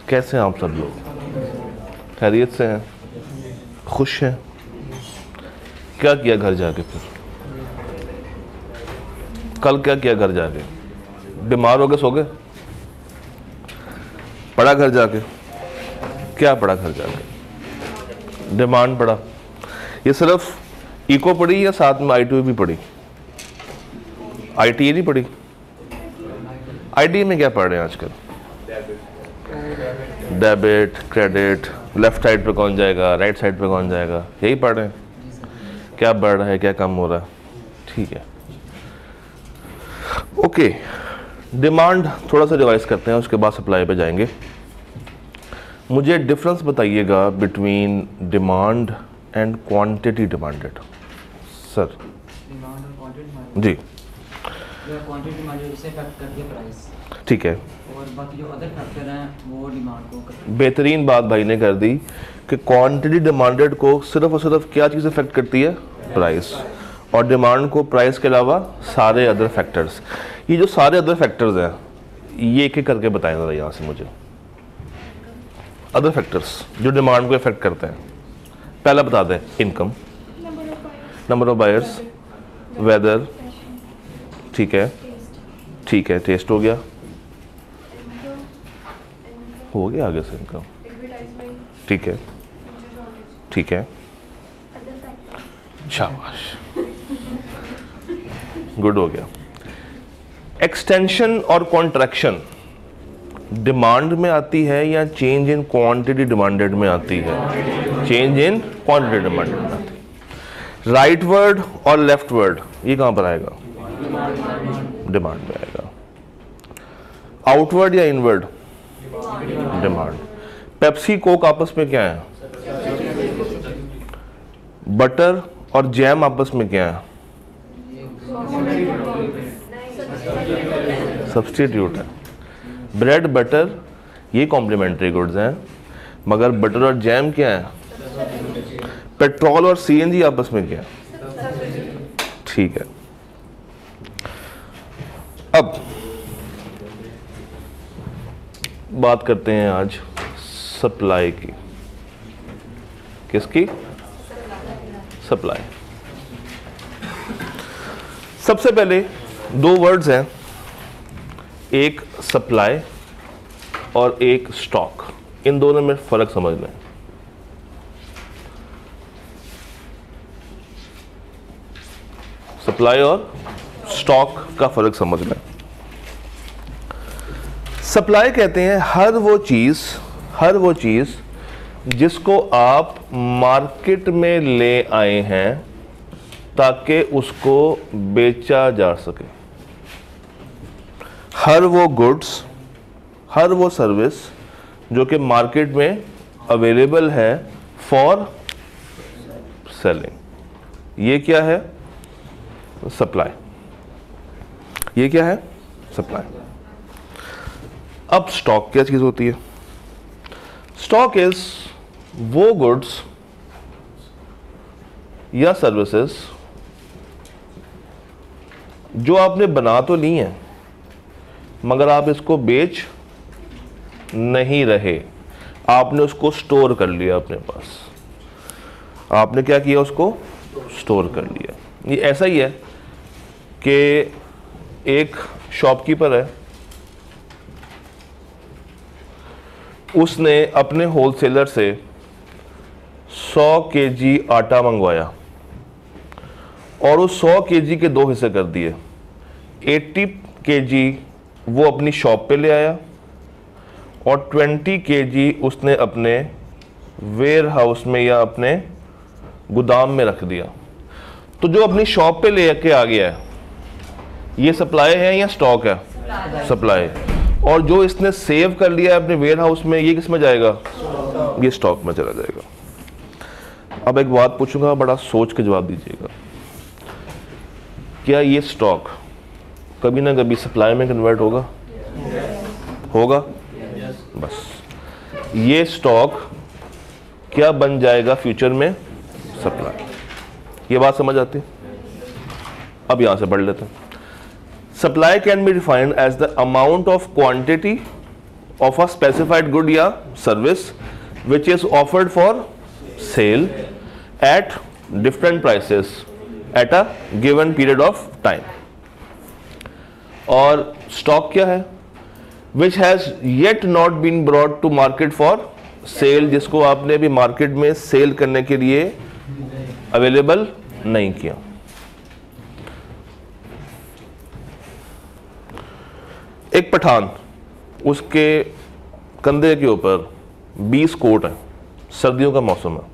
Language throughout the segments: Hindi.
कैसे हैं आप सब लोग? खैरियत से हैं? खुश हैं? क्या किया घर जाके? फिर कल क्या किया घर जाके? बीमार हो गए, सो गए? पढ़ा घर जाके? क्या पढ़ा घर जाके? डिमांड पढ़ा? ये सिर्फ इको पढ़ी या साथ में ITO भी पढ़ी? ITA नहीं पढ़ी? ITA में क्या पढ़ रहे हैं आजकल? डेबिट, क्रेडिट, लेफ्ट साइड पे कौन जाएगा, राइट साइड पे कौन जाएगा, यही पढ़ रहे हैं? क्या बढ़ रहा है, क्या कम हो रहा है? ठीक है, ओके। डिमांड थोड़ा सा रिवाइज करते हैं, उसके बाद सप्लाई पे जाएंगे। मुझे डिफरेंस बताइएगा between demand and quantity demanded. Sir demand और क्वांटिटी जी, क्वांटिटी डिमांडेड से इफेक्ट करती है प्राइस, ठीक है। और बाकी जो अदर फैक्टर हैं वो डिमांड को करते हैं। बेहतरीन बात भाई ने कर दी कि क्वांटिटी डिमांडेड को सिर्फ और सिर्फ क्या चीज़ इफेक्ट करती है? प्राइस। और डिमांड को प्राइस के अलावा सारे अदर फैक्टर्स। ये जो सारे अदर फैक्टर्स हैं ये एक एक करके बताएं ज़रा यहाँ से मुझे। अदर फैक्टर्स जो डिमांड को इफेक्ट करते हैं, पहला बता दें। Income, number of buyers, weather, ठीक है, ठीक है, टेस्ट हो गया, हो गया आगे से इनकम, ठीक है, ठीक है, शाबाश, गुड, हो गया। एक्सटेंशन और कॉन्ट्रैक्शन डिमांड में आती है या चेंज इन क्वांटिटी डिमांडेड में आती है? चेंज इन क्वांटिटी डिमांडेड में आती है। राइट वर्ड और लेफ्ट वर्ड ये कहां पर आएगा? डिमांड में आएगा। आउटवर्ड या इनवर्ड? डिमांड। पेप्सी कोक आपस में क्या है? बटर और जैम आपस में क्या है? सब्स्टिट्यूट है। ब्रेड बटर ये कॉम्प्लीमेंट्री गुड्स हैं, मगर बटर और जैम क्या है? पेट्रोल और CNG आपस में क्या है? ठीक है। अब बात करते हैं आज सप्लाई की। किसकी? सप्लाई। सबसे पहले दो वर्ड्स हैं, एक सप्लाई और एक स्टॉक। इन दोनों में फर्क समझ लें। सप्लाई और स्टॉक का फर्क समझ लें। सप्लाई कहते हैं हर वो चीज जिसको आप मार्केट में ले आए हैं ताकि उसको बेचा जा सके। हर वो गुड्स, हर वो सर्विस जो कि मार्केट में अवेलेबल है फॉर सेलिंग, ये क्या है? सप्लाई। ये क्या है? सप्लाई। अब स्टॉक क्या चीज होती है? स्टॉक इज वो गुड्स या सर्विसेज जो आपने बना तो ली हैं मगर आप इसको बेच नहीं रहे, आपने उसको स्टोर कर लिया अपने पास। आपने क्या किया? उसको स्टोर कर लिया। ये ऐसा ही है कि एक शॉपकीपर है, उसने अपने होलसेलर से 100 kg आटा मंगवाया और उस 100 kg के दो हिस्से कर दिए। 80 kg वो अपनी शॉप पे ले आया और 20 kg उसने अपने वेयर हाउस में या अपने गोदाम में रख दिया। तो जो अपनी शॉप पे ले के आ गया है ये सप्लाई है या स्टॉक है? सप्लाई। और जो इसने सेव कर लिया है अपने वेयर हाउस में, ये किस में जाएगा? ये स्टॉक में चला जाएगा। अब एक बात पूछूंगा, बड़ा सोच के जवाब दीजिएगा। क्या ये स्टॉक कभी ना कभी सप्लाई में कन्वर्ट होगा? होगा? बस ये स्टॉक क्या बन जाएगा फ्यूचर में? सप्लाई। ये बात समझ आती? अब यहां से पढ़ लेते हैं। Supply can be defined as the amount of quantity of a specified good या service which is offered for sale at different prices at a given period of time. और स्टॉक क्या है? Which has yet not been brought to market for sale, जिसको आपने अभी मार्केट में सेल करने के लिए अवेलेबल नहीं किया। एक पठान, उसके कंधे के ऊपर 20 कोट है, सर्दियों का मौसम है।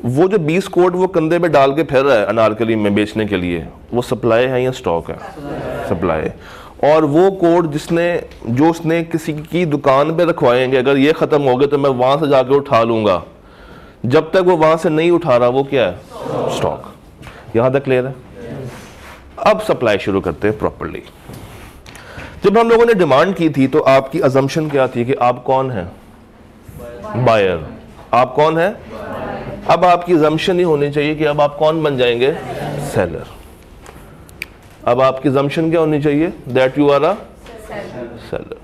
वो जो 20 कोट वो कंधे पे डाल के फिर रहा है अनारकली में बेचने के लिए, वो सप्लाई है या स्टॉक है? सप्लाई। और वो कोट जो उसने किसी की दुकान पे रखवाएंगे, अगर ये ख़त्म हो गए तो मैं वहाँ से जाके उठा लूँगा, जब तक वो वहाँ से नहीं उठा रहा वो क्या है? स्टॉक। यहाँ तक क्लियर है? अब सप्लाई शुरू करते हैं प्रॉपर्ली। जब हम लोगों ने डिमांड की थी तो आपकी अजम्पशन क्या थी कि आप कौन हैं? बायर। आप कौन हैं? अब आपकी अजम्पशन ही होनी चाहिए कि अब आप कौन बन जाएंगे? सेलर। अब आपकी अजम्पशन क्या होनी चाहिए? That you are a seller.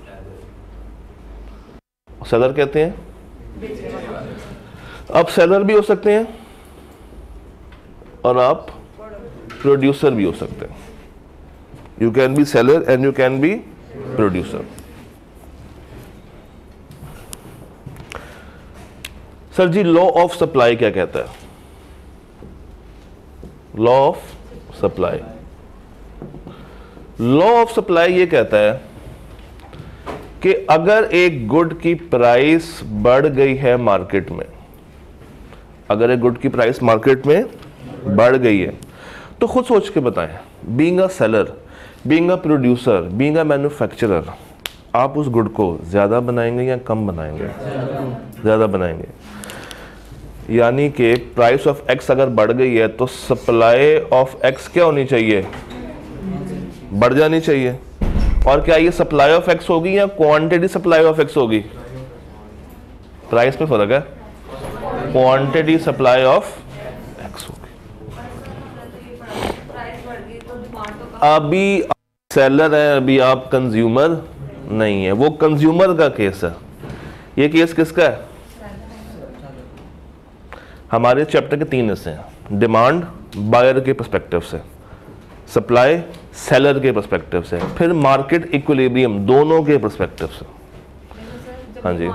Seller कहते हैं, आप सेलर भी हो सकते हैं और आप प्रोड्यूसर भी हो सकते हैं। You can be seller and you can be producer. Sir ji, law of supply क्या कहता है? Law of supply, law of supply ये कहता है कि अगर एक गुड की प्राइस बढ़ गई है मार्केट में, अगर एक गुड की प्राइस मार्केट में बढ़ गई है तो खुद सोच के बताएं, being a seller, being a producer, being a manufacturer, आप उस गुड को ज्यादा बनाएंगे या कम बनाएंगे? ज्यादा बनाएंगे। यानी कि प्राइस ऑफ एक्स अगर बढ़ गई है तो सप्लाई ऑफ एक्स क्या होनी चाहिए? बढ़ जानी चाहिए। और क्या ये सप्लाई ऑफ एक्स होगी या क्वांटिटी सप्लाई ऑफ एक्स होगी? प्राइस पे फर्क है, क्वांटिटी सप्लाई ऑफ एक्स होगी। अभी सेलर है, अभी आप कंज्यूमर नहीं है, वो कंज्यूमर का केस है। ये केस किसका है? हमारे चैप्टर के 3 हिस्से हैं। डिमांड बायर के पर्सपेक्टिव से, सप्लाई सेलर के पर्सपेक्टिव से, फिर मार्केट इक्विलिब्रियम दोनों के पर्सपेक्टिव से। हाँ जी,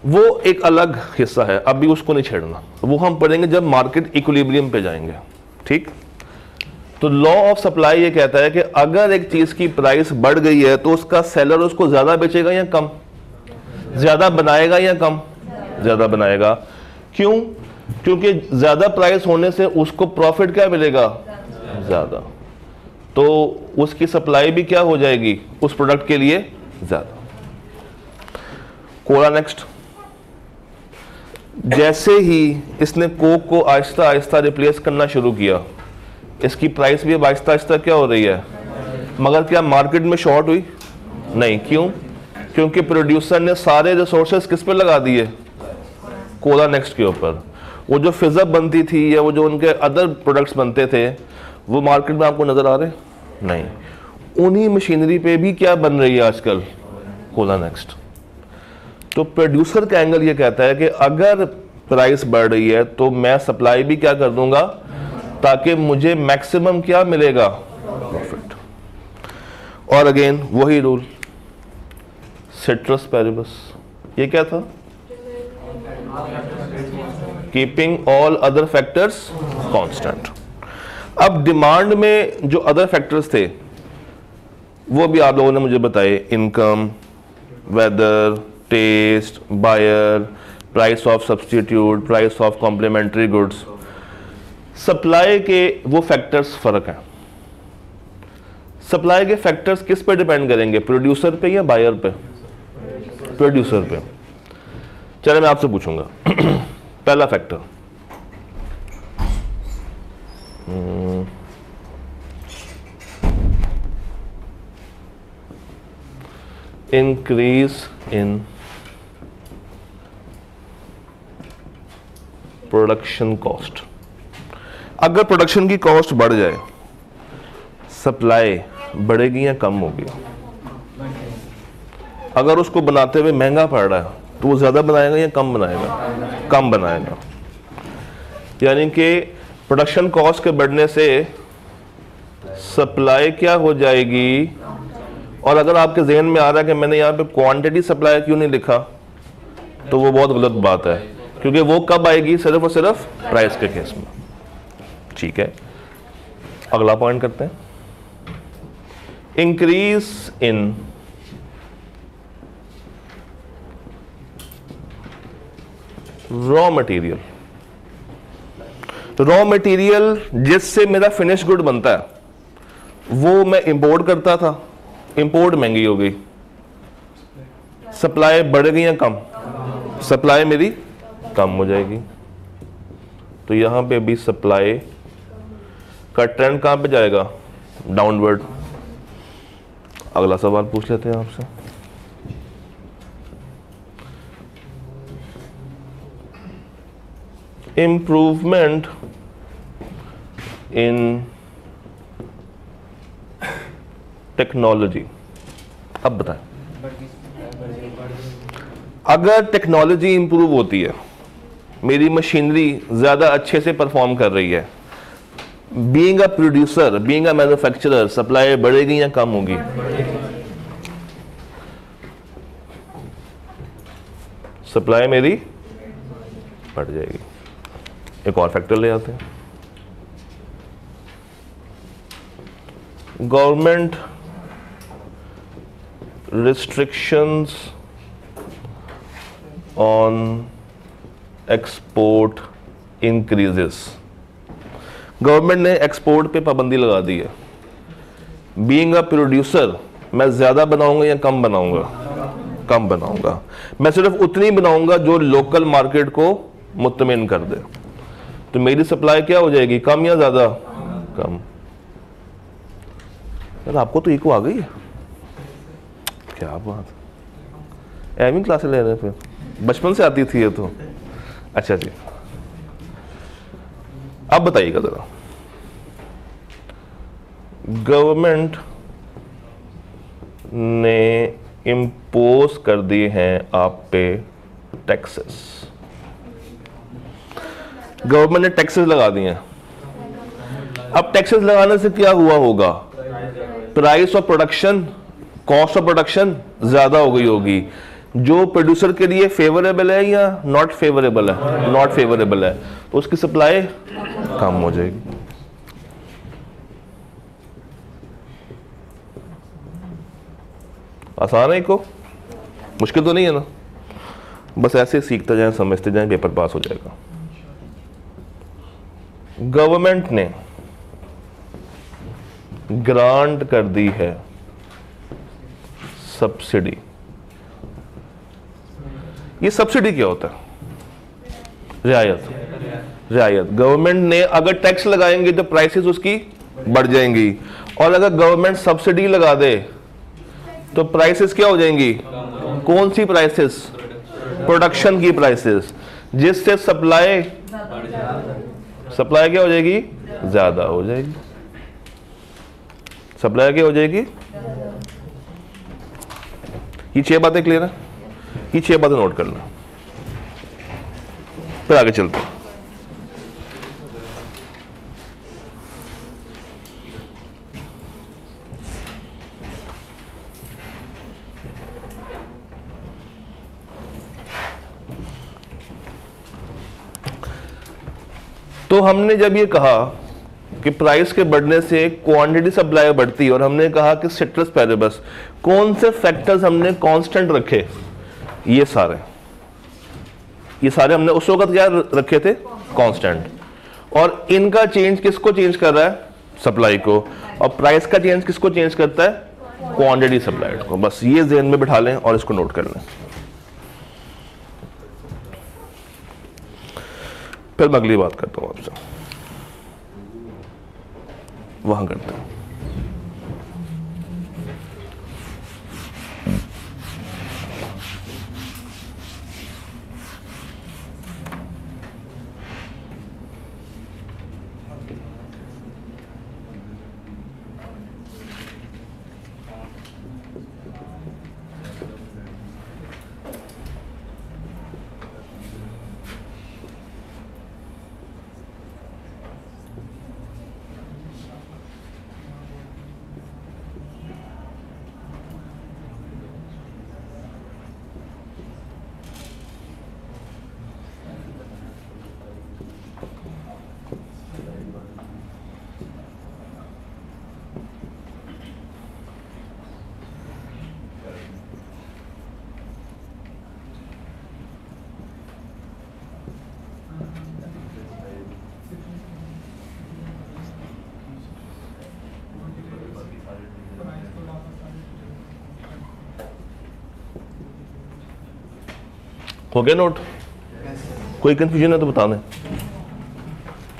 वो एक अलग हिस्सा है, अभी उसको नहीं छेड़ना, वो हम पढ़ेंगे जब मार्केट इक्विलिब्रियम पे जाएंगे। ठीक? तो लॉ ऑफ सप्लाई ये कहता है कि अगर एक चीज की प्राइस बढ़ गई है तो उसका सेलर उसको ज्यादा बेचेगा या कम? ज्यादा बनाएगा या कम? ज्यादा बनाएगा। क्यों? क्योंकि ज्यादा प्राइस होने से उसको प्रॉफिट क्या मिलेगा? ज्यादा। तो उसकी सप्लाई भी क्या हो जाएगी उस प्रोडक्ट के लिए? ज्यादा। कोला नेक्स्ट, जैसे ही इसने कोक को आहिस्ता आहिस्ता रिप्लेस करना शुरू किया, इसकी प्राइस भी अब आहिस्ता आहिस्ता क्या हो रही है? मगर क्या मार्केट में शॉर्ट हुई? नहीं। क्यों? क्योंकि प्रोड्यूसर ने सारे रिसोर्सेज किस पे लगा दिए? कोला नेक्स्ट के ऊपर। वो जो फिजअप बनती थी या वो जो उनके अदर प्रोडक्ट्स बनते थे वो मार्केट में आपको नजर आ रहे? नहीं। उन्हीं मशीनरी पे भी क्या बन रही है आजकल? Cola next. तो प्रोड्यूसर का एंगल ये कहता है कि अगर प्राइस बढ़ रही है तो मैं सप्लाई भी क्या कर दूंगा ताकि मुझे मैक्सिमम क्या मिलेगा? प्रॉफिट। और अगेन वही रूल, सिट्रस पैरिबस, ये क्या था? Keeping all other factors constant. अब डिमांड में जो अदर फैक्टर्स थे वो भी आप लोगों ने मुझे बताए, income, weather, taste, buyer, price of substitute, price of complementary goods. Supply के वो फैक्टर्स फर्क हैं। सप्लाई के फैक्टर्स किस पे डिपेंड करेंगे? प्रोड्यूसर पे या बायर पे? प्रोड्यूसर पे। चलिए मैं आपसे पूछूंगा पहला factor, increase in production cost. अगर प्रोडक्शन की कॉस्ट बढ़ जाए, सप्लाई बढ़ेगी या कम होगी? अगर उसको बनाते हुए महंगा पड़ रहा है तो वो ज़्यादा बनाएगा या कम बनाएगा? कम बनाएगा। यानी कि प्रोडक्शन कॉस्ट के बढ़ने से सप्लाई क्या हो जाएगी? और अगर आपके जहन में आ रहा है कि मैंने यहाँ पे क्वांटिटी सप्लाई क्यों नहीं लिखा, तो वो बहुत गलत बात है, क्योंकि वो कब आएगी? सिर्फ और सिर्फ प्राइस के केस में। ठीक है, अगला पॉइंट करते हैं। Increase in raw material. Raw material जिससे मेरा फिनिश गुड बनता है वो मैं इंपोर्ट करता था, इंपोर्ट महंगी हो गई, सप्लाई बढ़ गई या कम? सप्लाई मेरी कम हो जाएगी। तो यहां पे भी सप्लाई का ट्रेंड कहां पे जाएगा? डाउनवर्ड। अगला सवाल पूछ लेते हैं आपसे। Improvement in technology. अब बताएं, अगर टेक्नोलॉजी इंप्रूव होती है, मेरी मशीनरी ज्यादा अच्छे से परफॉर्म कर रही है, being a producer, being a manufacturer, supply बढ़ेगी या कम होगी? सप्लाई मेरी बढ़ जाएगी। एक और फैक्टर ले आते हैं। Government restrictions on export increases. Government ने एक्सपोर्ट पे पाबंदी लगा दी है। बीइंग अ प्रोड्यूसर, मैं ज्यादा बनाऊंगा या कम बनाऊंगा? कम बनाऊंगा। मैं सिर्फ उतनी बनाऊंगा जो लोकल मार्केट को मुतमिन कर दे। तो मेरी सप्लाई क्या हो जाएगी? कम या ज्यादा? कम। यार आपको तो इको आ गई है, क्या बात। एवं क्लासेस ले रहे हैं, फिर बचपन से आती थी ये तो। अच्छा जी, अब बताइएगा जरा। गवर्नमेंट ने इम्पोज कर दिए हैं आप पे टैक्सेस। गवर्नमेंट ने टैक्सेस लगा दिए हैं। अब टैक्सेस लगाने से क्या हुआ होगा? Price of production, cost of production ज्यादा हो गई होगी, जो प्रोड्यूसर के लिए फेवरेबल है या नॉट फेवरेबल है? नॉट फेवरेबल है, तो उसकी सप्लाई कम हो जाएगी। आसान है, को मुश्किल तो नहीं है ना? बस ऐसे सीखते जाएं, समझते जाएं, पेपर पास हो जाएगा। गवर्नमेंट ने ग्रांट कर दी है सब्सिडी। ये सब्सिडी क्या होता है? रियायत। रियायत। गवर्नमेंट ने अगर टैक्स लगाएंगे तो प्राइसेस उसकी बढ़ जाएंगी, और अगर गवर्नमेंट सब्सिडी लगा दे तो प्राइसेस क्या हो जाएंगी? कौन सी प्राइसेस? प्रोडक्शन की प्राइसेस, जिससे सप्लाई क्या हो जाएगी? ज्यादा हो जाएगी। सप्लाई क्या हो जाएगी? ये 6 बातें क्लियर है? ये 6 बातें नोट करना, फिर आगे चलते हैं। तो हमने जब ये कहा कि प्राइस के बढ़ने से क्वांटिटी सप्लाई बढ़ती है, और हमने कहा कि सिट्रस पैरेबस, कौन से फैक्टर्स हमने कांस्टेंट रखे? ये सारे हमने उस वक्त क्या रखे थे? कांस्टेंट। और इनका चेंज किसको चेंज कर रहा है? सप्लाई को। और प्राइस का चेंज किसको चेंज करता है? क्वांटिटी सप्लाइड को। बस ये ज़हन में बिठा लें और इसको नोट कर लें। फिर मैं अगली बात करता हूं आपसे, वहां करते हैं। हो गया नोट? कोई कंफ्यूजन है तो बता दें।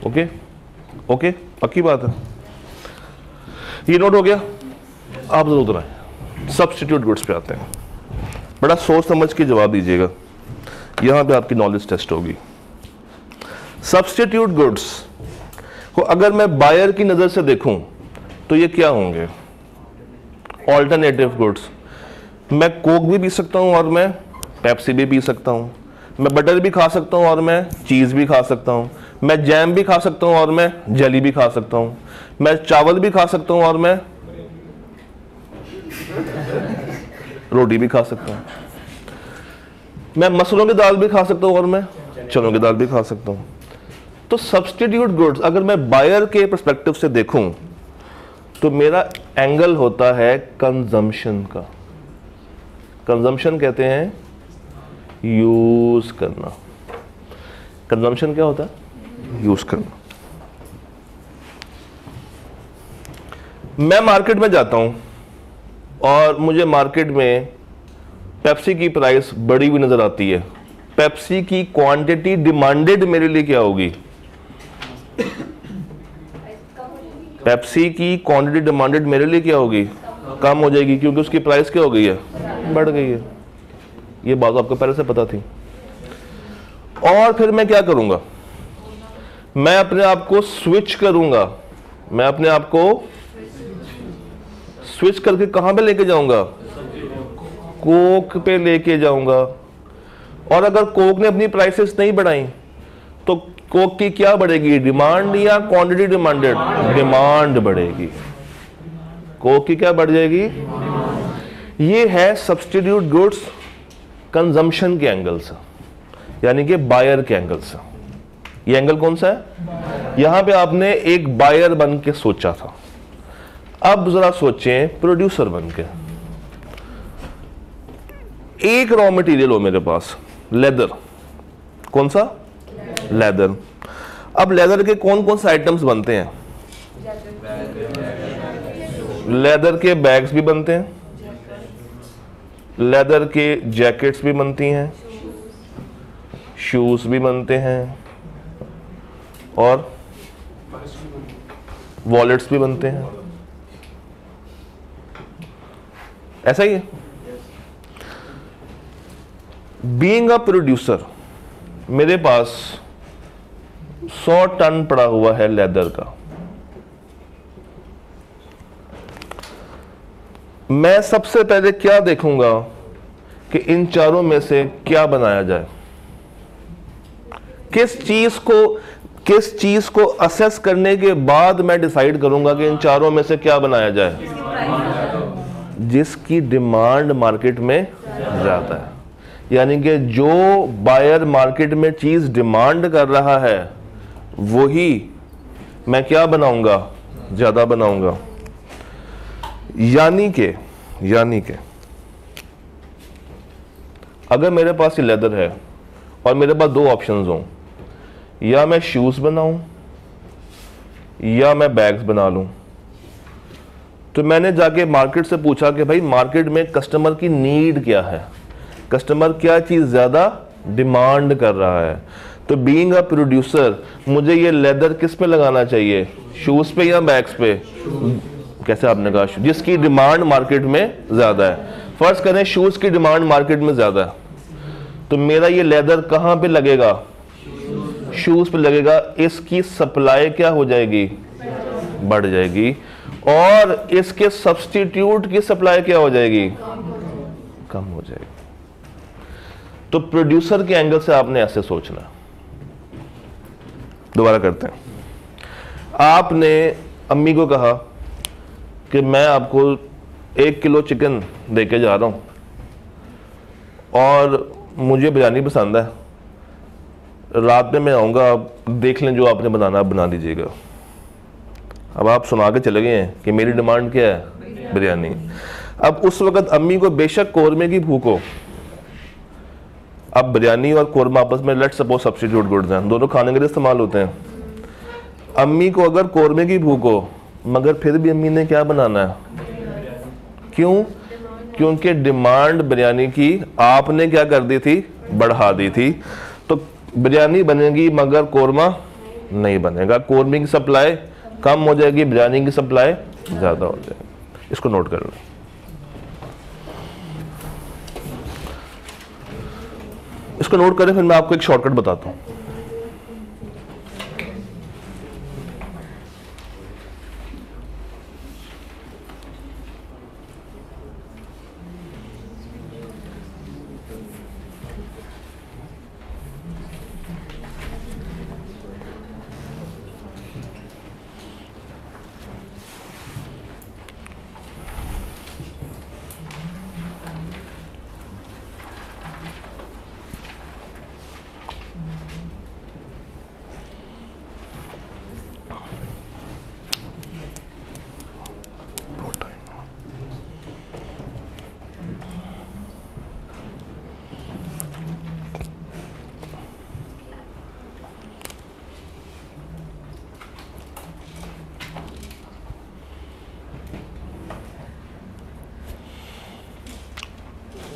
ओके ओके, पक्की बात है। ये नोट हो गया। आप जरूर दोहराएं। सब्स्टिट्यूट गुड्स पे आते हैं। बड़ा सोच समझ के जवाब दीजिएगा, यहां पे आपकी नॉलेज टेस्ट होगी। सब्स्टिट्यूट गुड्स को अगर मैं बायर की नजर से देखूं तो ये क्या होंगे? Alternative goods. मैं कोक भी पी सकता हूं और मैं पेप्सी भी पी सकता हूं, मैं बटर भी खा सकता हूं और मैं चीज भी खा सकता हूं, मैं जैम भी खा सकता हूं और मैं जेली भी खा सकता हूं, मैं चावल भी खा सकता हूं और मैं रोटी भी खा सकता हूं, मैं मसलों की दाल भी खा सकता हूं और मैं चनों की दाल भी खा सकता हूं। तो सब्स्टिट्यूट गुड्स अगर मैं बायर के पर्सपेक्टिव से देखूं तो मेरा एंगल होता है कंजम्पशन का। कंजम्पशन कहते हैं यूज करना। कंजम्पशन क्या होता है? यूज करना। मैं मार्केट में जाता हूं और मुझे मार्केट में पेप्सी की प्राइस बढ़ी हुई नजर आती है। पेप्सी की क्वांटिटी डिमांडेड मेरे लिए क्या होगी? पेप्सी की क्वांटिटी डिमांडेड मेरे लिए क्या होगी? कम हो जाएगी, क्योंकि उसकी प्राइस क्या हो गई है? बढ़ गई है। ये बात आपको पहले से पता थी। और फिर मैं क्या करूंगा? मैं अपने आप को स्विच करूंगा। मैं अपने आप को स्विच करके कहां पे लेके जाऊंगा? कोक पे लेके जाऊंगा। और अगर कोक ने अपनी प्राइसेस नहीं बढ़ाई तो कोक की क्या बढ़ेगी? डिमांड या क्वांटिटी डिमांडेड? डिमांड बढ़ेगी। कोक की क्या बढ़ जाएगी? ये है सब्स्टिट्यूट गुड्स कंजम्पशन के एंगल से, यानी कि बायर के एंगल से। ये एंगल कौन सा है? यहां पे आपने एक बायर बन के सोचा था। अब जरा सोचें प्रोड्यूसर बन के। एक रॉ मटेरियल हो मेरे पास, लेदर। कौन सा? लेदर। अब लेदर के कौन कौन से आइटम्स बनते हैं? लेदर के बैग्स भी बनते हैं, लेदर के जैकेट्स भी बनती हैं, शूज भी बनते हैं और वॉलेट्स भी बनते हैं। ऐसा ही है। बीइंग अ प्रोड्यूसर, मेरे पास 100 टन पड़ा हुआ है लेदर का। मैं सबसे पहले क्या देखूंगा कि इन चारों में से क्या बनाया जाए। किस चीज को असेस करने के बाद मैं डिसाइड करूंगा कि इन चारों में से क्या बनाया जाए? जिसकी डिमांड मार्केट में ज्यादा है, यानी कि जो बायर मार्केट में चीज डिमांड कर रहा है वही मैं क्या बनाऊंगा? ज्यादा बनाऊंगा। यानी कि अगर मेरे पास ये लेदर है और मेरे पास दो ऑप्शंस हों, या मैं शूज बनाऊं या मैं बैग्स बना लूं, तो मैंने जाके मार्केट से पूछा कि भाई मार्केट में कस्टमर की नीड क्या है, कस्टमर क्या चीज ज्यादा डिमांड कर रहा है। तो बीइंग अ प्रोड्यूसर मुझे ये लेदर किस पे लगाना चाहिए? शूज पे या बैग्स पे? कैसे आपने कहा? जिसकी डिमांड मार्केट में ज्यादा है। फर्ज करें शूज की डिमांड मार्केट में ज्यादा है, तो मेरा ये लेदर कहां पे लगेगा? शूज पे लगेगा। इसकी सप्लाई क्या हो जाएगी? बढ़ जाएगी। और इसके सब्स्टिट्यूट की सप्लाई क्या हो जाएगी? कम हो जाएगी। तो प्रोड्यूसर के एंगल से आपने ऐसे सोचना। दोबारा करते हैं। आपने अम्मी को कहा कि मैं आपको 1 किलो चिकन देके जा रहा हूं और मुझे बिरयानी पसंद है, रात में मैं आऊंगा, आप देख लें जो आपने बनाना बना दीजिएगा। अब आप सुना के चले गए हैं कि मेरी डिमांड क्या है? बिरयानी। अब उस वक्त अम्मी को बेशक कोरमे की भूख हो। अब बिरयानी और कोरमा आपस में लेट्स सपोज सब्स्टिट्यूट गुड्स हैं, दोनों खाने के लिए इस्तेमाल होते हैं। अम्मी को अगर कोरमे की भूख हो, मगर फिर भी अम्मी ने क्या बनाना है? क्यों? क्योंकि डिमांड बिरयानी की आपने क्या कर दी थी? बढ़ा दी थी, तो बिरयानी बनेगी मगर कोरमा नहीं बनेगा। कोरमे की सप्लाई कम हो जाएगी, बिरयानी की सप्लाई ज़्यादा हो जाएगी। इसको नोट कर लो। इसको नोट करें, फिर मैं आपको एक शॉर्टकट बताता हूं।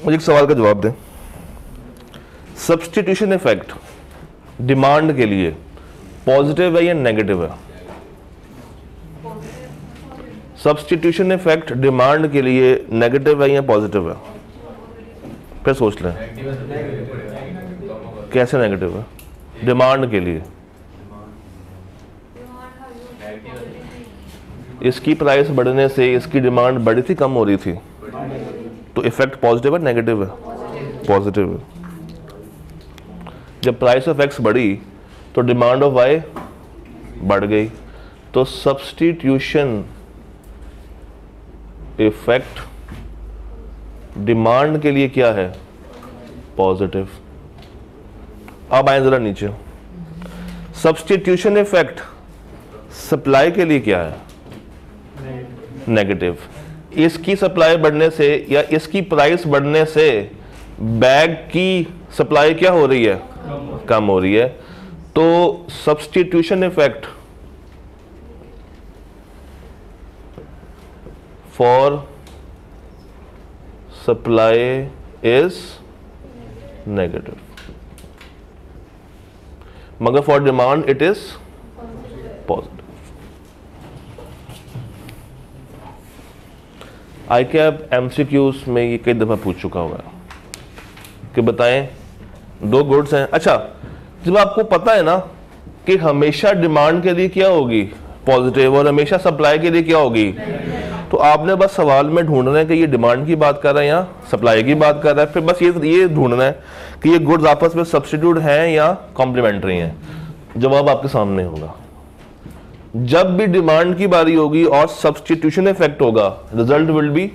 मुझे एक सवाल का जवाब दें। सब्स्टिट्यूशन इफेक्ट डिमांड के लिए पॉजिटिव है या नेगेटिव है? सब्स्टिट्यूशन इफेक्ट डिमांड के लिए नेगेटिव है या पॉजिटिव है? फिर सोच लें। कैसे नेगेटिव है डिमांड के लिए? इसकी प्राइस बढ़ने से इसकी डिमांड बढ़ी थी, कम हो रही थी, तो इफेक्ट पॉजिटिव है नेगेटिव है? पॉजिटिव है। जब प्राइस ऑफ एक्स बढ़ी तो डिमांड ऑफ वाई बढ़ गई, तो सब्स्टिट्यूशन इफेक्ट डिमांड के लिए क्या है? पॉजिटिव। अब आए जरा नीचे। सब्स्टिट्यूशन इफेक्ट सप्लाई के लिए क्या है? नेगेटिव। इसकी सप्लाई बढ़ने से या इसकी प्राइस बढ़ने से बैग की सप्लाई क्या हो रही है? कम हो रही है। तो substitution effect for supply is negative, मगर for demand it is positive. आई कैप एमसीक्यूज में ये कई दफा पूछ चुका होगा कि बताएं दो गुड्स हैं। अच्छा, जब आपको पता है ना कि हमेशा डिमांड के लिए क्या होगी? पॉजिटिव, और हमेशा सप्लाई के लिए क्या होगी? तो आपने बस सवाल में ढूंढना है कि ये डिमांड की बात कर रहा है या सप्लाई की बात कर रहा है। फिर बस ये ढूंढना है कि ये गुड्स आपस में सब्स्टिट्यूट हैं या कॉम्प्लीमेंट्री हैं। जवाब आपके सामने होगा। जब भी डिमांड की बारी होगी और सब्स्टिट्यूशन इफेक्ट होगा, रिजल्ट विल बी,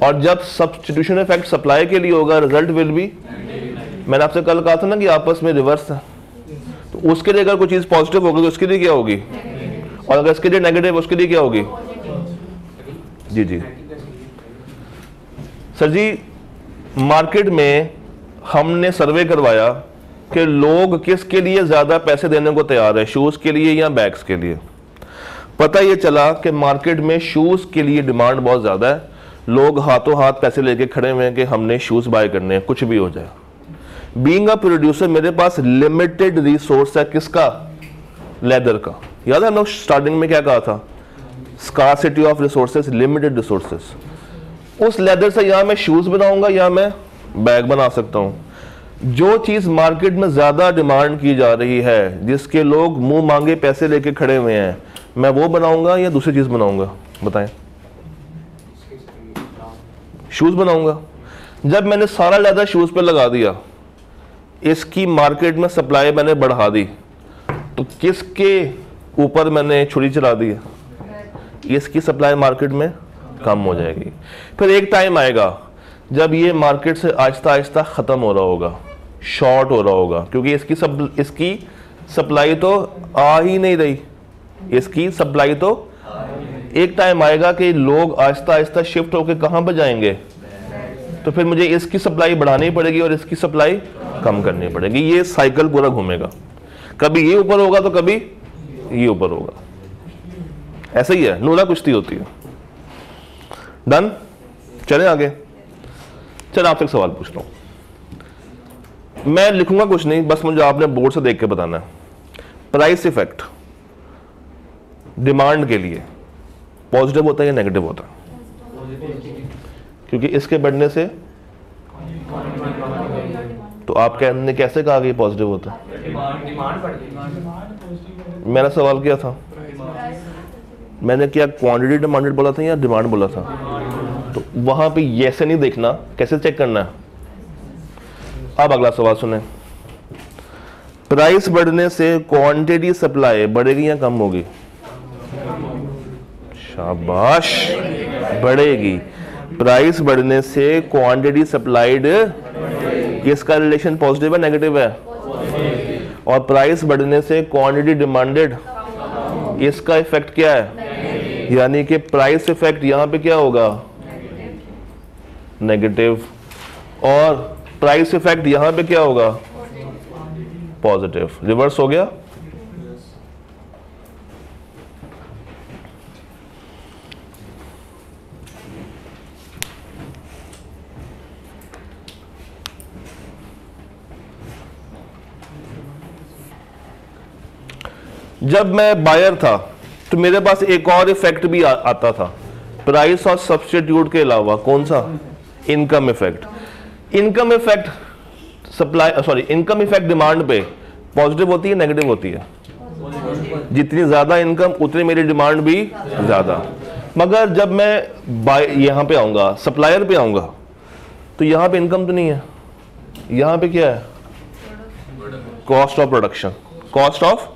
और जब सब्स्टिट्यूशन इफेक्ट सप्लाई के लिए होगा, रिजल्ट विल बी। मैंने आपसे कल कहा था ना कि आपस में रिवर्स है, तो उसके लिए अगर कोई चीज पॉजिटिव होगी तो उसके लिए क्या होगी, और अगर इसके लिए नेगेटिव उसके लिए क्या होगी? जी जी सर जी, मार्केट में हमने सर्वे करवाया कि लोग किसके लिए ज्यादा पैसे देने को तैयार है, शूज के लिए या बैग्स के लिए। पता ये चला कि मार्केट में शूज के लिए डिमांड बहुत ज्यादा है। लोग हाथों हाथ पैसे लेके खड़े हुए हैं कि हमने शूज बाय करने हैं, कुछ भी हो जाए। बीइंग अ प्रोड्यूसर मेरे पास लिमिटेड रिसोर्स है, किसका? लेदर का। याद है हम लोग स्टार्टिंग में क्या कहा था? Scarcity of resources, limited resources. उस लेदर से या मैं शूज बनाऊंगा या मैं बैग बना सकता हूं। जो चीज मार्केट में ज्यादा डिमांड की जा रही है, जिसके लोग मुंह मांगे पैसे लेके खड़े हुए हैं, मैं वो बनाऊंगा या दूसरी चीज बनाऊंगा? बताएं। शूज बनाऊंगा। जब मैंने सारा लेदर शूज पे लगा दिया, इसकी मार्केट में सप्लाई मैंने बढ़ा दी, तो किसके ऊपर मैंने छुरी चला दी? इसकी सप्लाई मार्केट में कम हो जाएगी। फिर एक टाइम आएगा जब ये मार्केट से आहिस्ता आहिस्ता खत्म हो रहा होगा, शॉर्ट हो रहा होगा, क्योंकि इसकी सप्लाई तो आ ही नहीं रही। इसकी सप्लाई तो एक टाइम आएगा कि लोग आहिस्ता आहिस्ता शिफ्ट होकर कहां पर जाएंगे, तो फिर मुझे इसकी सप्लाई बढ़ानी पड़ेगी और इसकी सप्लाई कम करनी पड़ेगी। ये साइकिल पूरा घूमेगा, कभी ये ऊपर होगा तो कभी ये ऊपर होगा। ऐसा ही है, नूला कुश्ती होती है। डन, चले आगे। चल आपसे एक सवाल पूछता हूं। मैं लिखूंगा कुछ नहीं, बस मुझे आपने बोर्ड से देख के बताना है। प्राइस इफेक्ट डिमांड के लिए पॉजिटिव होता है या नेगेटिव होता है? क्योंकि इसके बढ़ने से, तो आप कहने कैसे कहा कि ये पॉजिटिव होता है? मैंने सवाल किया था, मैंने क्या क्वांटिटी डिमांडेड बोला था या डिमांड बोला था? तो वहां पे ये से नहीं देखना, कैसे चेक करना है? अब अगला सवाल सुने, प्राइस बढ़ने से क्वांटिटी सप्लाई बढ़ेगी या कम होगी? शाबाश, बढ़ेगी। प्राइस बढ़ने से क्वांटिटी सप्लाइड, इसका रिलेशन पॉजिटिव है नेगेटिव है? और प्राइस बढ़ने से क्वांटिटी डिमांडेड, इसका इफेक्ट क्या है? यानी कि प्राइस इफेक्ट यहां पे क्या होगा? नेगेटिव। और प्राइस इफेक्ट यहां पे क्या होगा? पॉजिटिव। रिवर्स हो गया। जब मैं बायर था तो मेरे पास एक और इफेक्ट भी आता था, प्राइस और सब्स्टिट्यूट के अलावा। कौन सा? Income effect. Income effect supply income effect demand पे पॉजिटिव होती है नेगेटिव होती है? जितनी ज्यादा इनकम उतनी मेरी डिमांड भी ज्यादा। मगर जब मैं यहां पे आऊंगा, सप्लायर पे आऊंगा, तो यहां पे इनकम तो नहीं है, यहां पे क्या है? Cost of production. Cost of,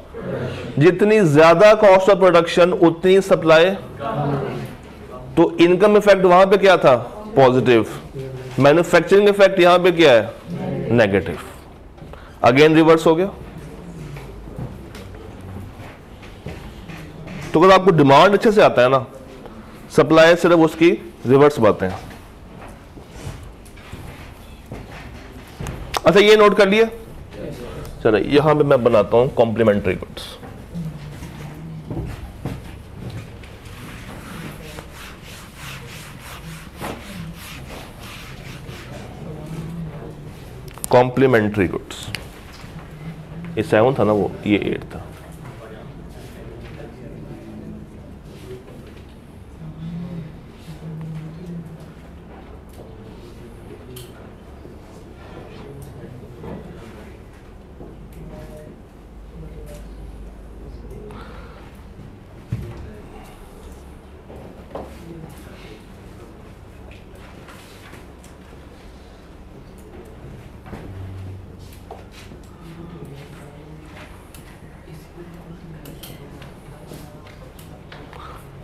जितनी ज्यादा कॉस्ट ऑफ प्रोडक्शन उतनी सप्लाई, तो इनकम इफेक्ट वहां पे क्या था? पॉजिटिव। मैन्युफैक्चरिंग इफेक्ट यहां पे क्या है? नेगेटिव। अगेन रिवर्स हो गया। तो अगर आपको डिमांड अच्छे से आता है ना, सप्लाई सिर्फ उसकी रिवर्स बातें हैं। अच्छा, ये नोट कर लिए? चलो यहां पे मैं बनाता हूं कॉम्प्लीमेंट्री गुड्स। कॉम्प्लीमेंट्री गुड्स, ये 7 था ना, वो ये 8 था।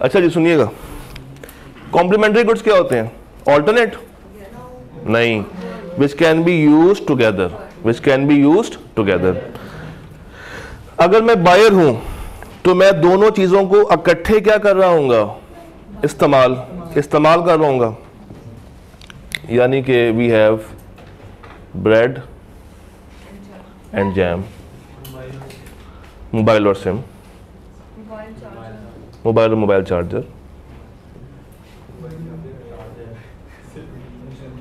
अच्छा जी सुनिएगा, कॉम्प्लीमेंट्री गुड्स क्या होते हैं? ऑल्टरनेट नहीं, which can be used together, which can be used together. अगर मैं बायर हूं तो मैं दोनों चीजों को इकट्ठे क्या कर रहा हूंगा? इस्तेमाल कर रहा हूंगा। यानी कि we have bread and jam, mobile और सिम, मोबाइल और मोबाइल चार्जर,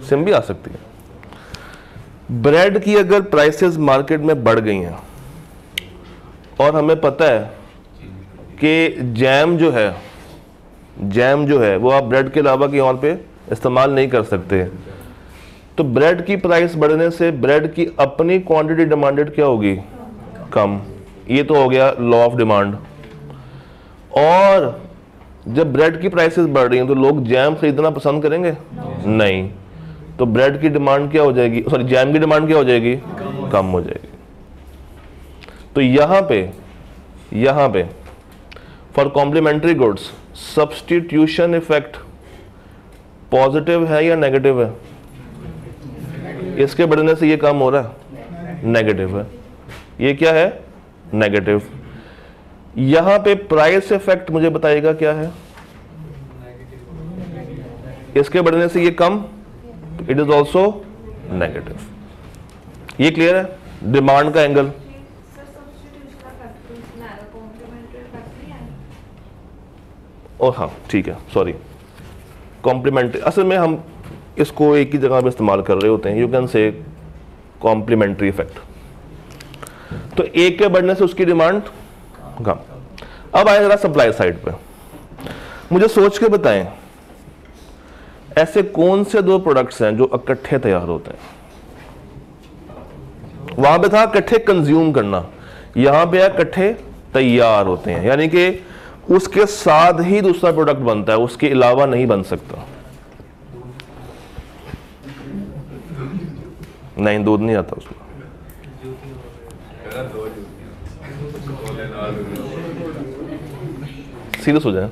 सिम भी आ सकती है। ब्रेड की अगर प्राइसेस मार्केट में बढ़ गई हैं और हमें पता है कि जैम जो है वो आप ब्रेड के अलावा कहीं और पे इस्तेमाल नहीं कर सकते, तो ब्रेड की प्राइस बढ़ने से ब्रेड की अपनी क्वांटिटी डिमांडेड क्या होगी? कम। ये तो हो गया लॉ ऑफ डिमांड। और जब ब्रेड की प्राइसेस बढ़ रही हैं तो लोग जैम खरीदना पसंद करेंगे? नहीं। तो ब्रेड की डिमांड क्या हो जाएगी, जैम की डिमांड क्या हो जाएगी? कम हो जाएगी। तो यहां पे for complementary goods substitution effect positive है या नेगेटिव है? इसके बढ़ने से ये कम हो रहा है, नेगेटिव है। ये क्या है? नेगेटिव। यहां पे प्राइस इफेक्ट मुझे बताइएगा क्या है? इसके बढ़ने से ये कम, इट इज ऑल्सो नेगेटिव। ये क्लियर है? डिमांड का एंगल। और हाँ ठीक है, सॉरी, कॉम्प्लीमेंट्री, असल में हम इसको एक ही जगह पे इस्तेमाल कर रहे होते हैं। You can say complementary effect. तो एक के बढ़ने से उसकी डिमांड कम। अब आए जरा सप्लाई साइड पे, मुझे सोच के बताएं ऐसे कौन से दो प्रोडक्ट्स हैं जो इकट्ठे तैयार होते हैं। वहां पे था इकट्ठे कंज्यूम करना, यहां पे है इकट्ठे तैयार होते हैं, यानी कि उसके साथ ही दूसरा प्रोडक्ट बनता है, उसके अलावा नहीं बन सकता। नहीं, दूध नहीं आता उसमें। सीरियस हो जाए।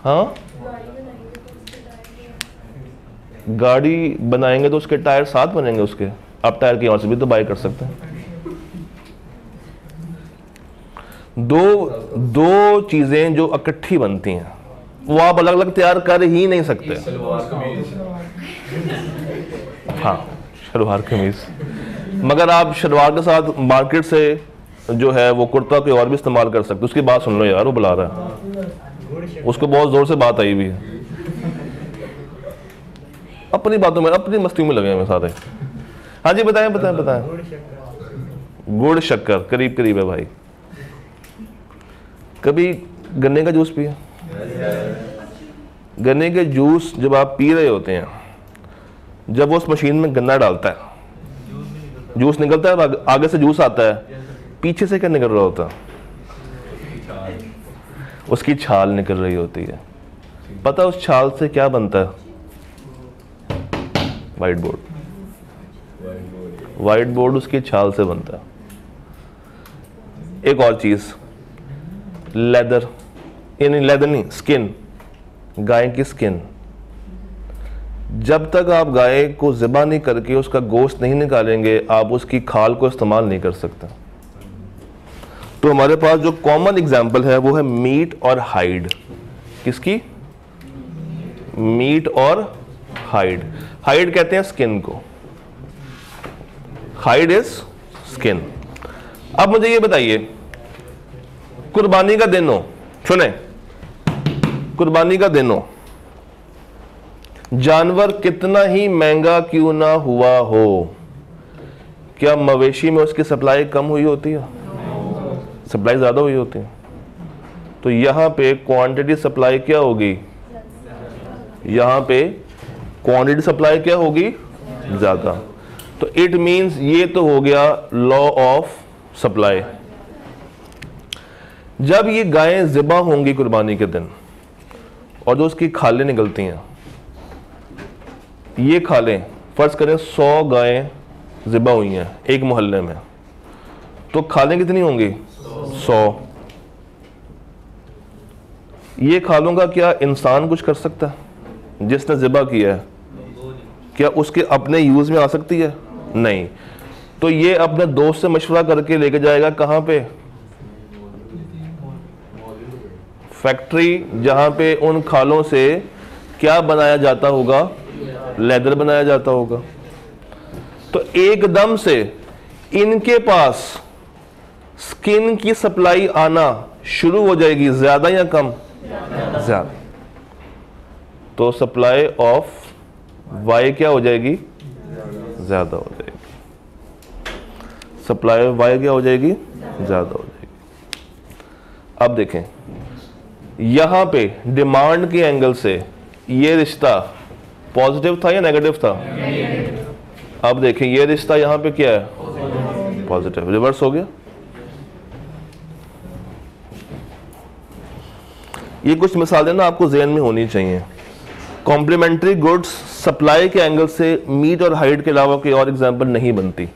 हाँ, गाड़ी बनाएंगे तो उसके टायर साथ बनेंगे उसके, आप टायर की और से भी तो बाय कर सकते हैं। दो चीजें जो इकट्ठी बनती हैं वो आप अलग अलग तैयार कर ही नहीं सकते। हाँ, शलवार कमीज, मगर आप शलवार के साथ मार्केट से जो है वो कुर्ता कोई और भी इस्तेमाल कर सकते। उसकी बात सुन लो यार, वो बुला रहा है, उसको बहुत जोर से बात आई हुई है। अपनी बातों में, अपनी मस्ती में लगे हैं सारे। हाँ जी, बताएं बताएं बताएं। गुड़ शक्कर करीब करीब है भाई। कभी गन्ने का जूस पिया? गन्ने के जूस जब आप पी रहे होते हैं, जब वो उस मशीन में गन्ना डालता है, जूस निकलता है, आगे से जूस आता है, पीछे से क्या निकल रहा होता है? उसकी छाल निकल रही होती है। पता है उस छाल से क्या बनता है? White board. व्हाइट बोर्ड उसकी छाल से बनता है। एक और चीज, लेदर, यानी लेदर नहीं, स्किन, गाय की स्किन। जब तक आप गाय को ज़िबा नहीं करके उसका गोश्त नहीं निकालेंगे, आप उसकी खाल को इस्तेमाल नहीं कर सकते। तो हमारे पास जो कॉमन एग्जांपल है वो है मीट और हाइड। किसकी? मीट और हाइड। हाइड कहते हैं स्किन को, हाइड इज स्किन। अब मुझे ये बताइए, कुर्बानी का दिन हो, सुने, कुर्बानी का दिन हो, जानवर कितना ही महंगा क्यों ना हुआ हो, क्या मवेशी में उसकी सप्लाई कम हुई होती है? सप्लाई ज्यादा हुई होती है। तो यहां पे क्वांटिटी सप्लाई क्या होगी? यहां पे क्वांटिटी सप्लाई क्या होगी? ज्यादा। तो इट मींस ये तो हो गया लॉ ऑफ सप्लाई। जब ये गायें ज़िबा होंगी कुर्बानी के दिन और जो उसकी खालें निकलती हैं, ये खालें फर्ज करें 100 गायें ज़िबा हुई हैं एक मोहल्ले में, तो खालें कितनी होंगी? 100। ये खालों का क्या इंसान कुछ कर सकता है जिसने ज़िबा किया है? क्या उसके अपने यूज में आ सकती है? नहीं। तो ये अपने दोस्त से मशवरा करके लेके जाएगा कहां पे? फैक्ट्री, जहां पे उन खालों से क्या बनाया जाता होगा? लेदर बनाया जाता होगा। तो एकदम से इनके पास स्किन की सप्लाई आना शुरू हो जाएगी, ज्यादा या कम? ज्यादा। तो सप्लाई ऑफ वाई क्या हो जाएगी? ज्यादा हो जाएगी। सप्लाई ऑफ वाई क्या हो जाएगी? ज्यादा हो जाएगी। अब देखें, यहां पे डिमांड के एंगल से ये रिश्ता पॉजिटिव था या नेगेटिव था? अब देखें, ये रिश्ता यहां पे क्या है? पॉजिटिव। रिवर्स हो गया। ये कुछ मिसालें ना आपको ज़हन में होनी चाहिए। कॉम्प्लीमेंट्री गुड्स सप्लाई के एंगल से मीट और हाइड के अलावा कोई और एग्जांपल नहीं बनती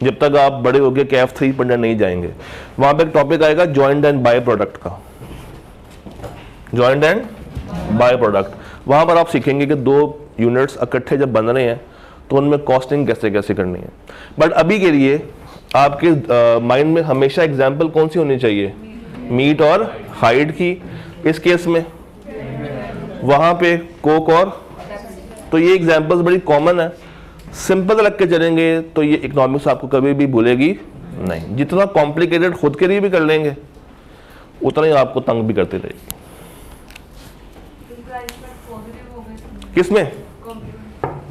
जब तक आप बड़े हो गए कैफ 3 पढ़ने नहीं जाएंगे। वहां पे एक टॉपिक आएगा जॉइंट एंड बाय प्रोडक्ट का, जॉइंट एंड बाय प्रोडक्ट। वहां पर आप सीखेंगे कि दो यूनिट्स इकट्ठे जब बन रहे हैं तो उनमें कॉस्टिंग कैसे कैसे करनी है। बट अभी के लिए आपके माइंड में हमेशा एग्जांपल कौन सी होनी चाहिए? मीट और हाइड की। इस केस में वहां पे कोक और, तो ये एग्जांपल्स बड़ी कॉमन है। सिंपल रख के चलेंगे तो ये इकोनॉमिक्स आपको कभी भी भूलेगी नहीं। जितना कॉम्प्लिकेटेड खुद के लिए भी कर लेंगे उतना ही आपको तंग भी करती रहेगी। किसमें?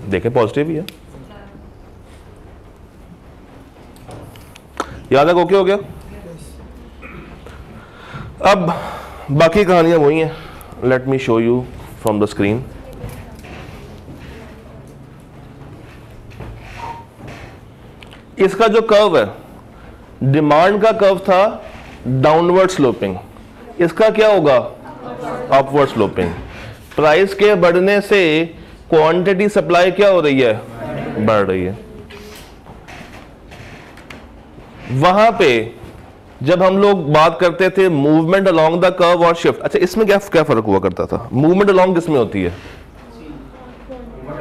देखें, पॉजिटिव ही है। याद है? ओके हो गया। अब बाकी कहानियां वही हैं। Let me show you from the screen. इसका जो कर्व है, डिमांड का कर्व था डाउनवर्ड स्लोपिंग, इसका क्या होगा? Upward sloping. प्राइस के बढ़ने से क्वांटिटी सप्लाई क्या हो रही है? बढ़ रही है। वहां पे जब हम लोग बात करते थे मूवमेंट अलोंग द कर्व और शिफ्ट, अच्छा इसमें क्या क्या फर्क हुआ करता था? मूवमेंट अलोंग किस में होती है?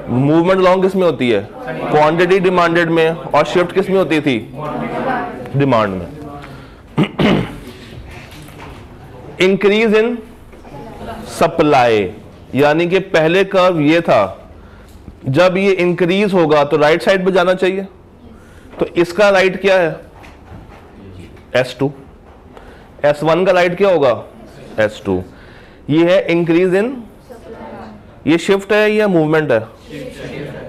मूवमेंट अलोंग किस में होती है? क्वांटिटी डिमांडेड में। और शिफ्ट किस में होती थी? डिमांड में। इंक्रीज इन सप्लाई, यानी कि पहले कर्व ये था, जब ये इंक्रीज होगा तो राइट साइड पे जाना चाहिए। तो इसका राइट क्या है? S2। S1 का राइट क्या होगा? S2। ये है इंक्रीज इन, ये शिफ्ट है या मूवमेंट है?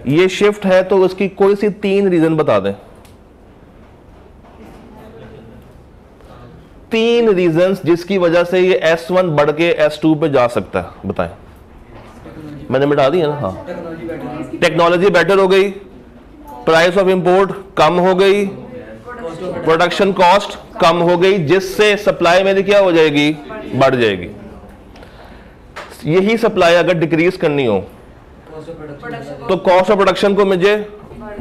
ये शिफ्ट है। तो उसकी कोई सी 3 रीजन बता दें। 3 रीजंस जिसकी वजह से ये S1 बढ़ के S2 पे जा सकता है, बताएं। मैंने मिटा दी है ना? हाँ, टेक्नोलॉजी बेटर हो गई, प्राइस ऑफ इंपोर्ट कम हो गई, प्रोडक्शन कॉस्ट कम हो गई, जिससे सप्लाई मेरी क्या हो जाएगी? बढ़ जाएगी। यही सप्लाई अगर डिक्रीज करनी हो तो कॉस्ट ऑफ प्रोडक्शन को मुझे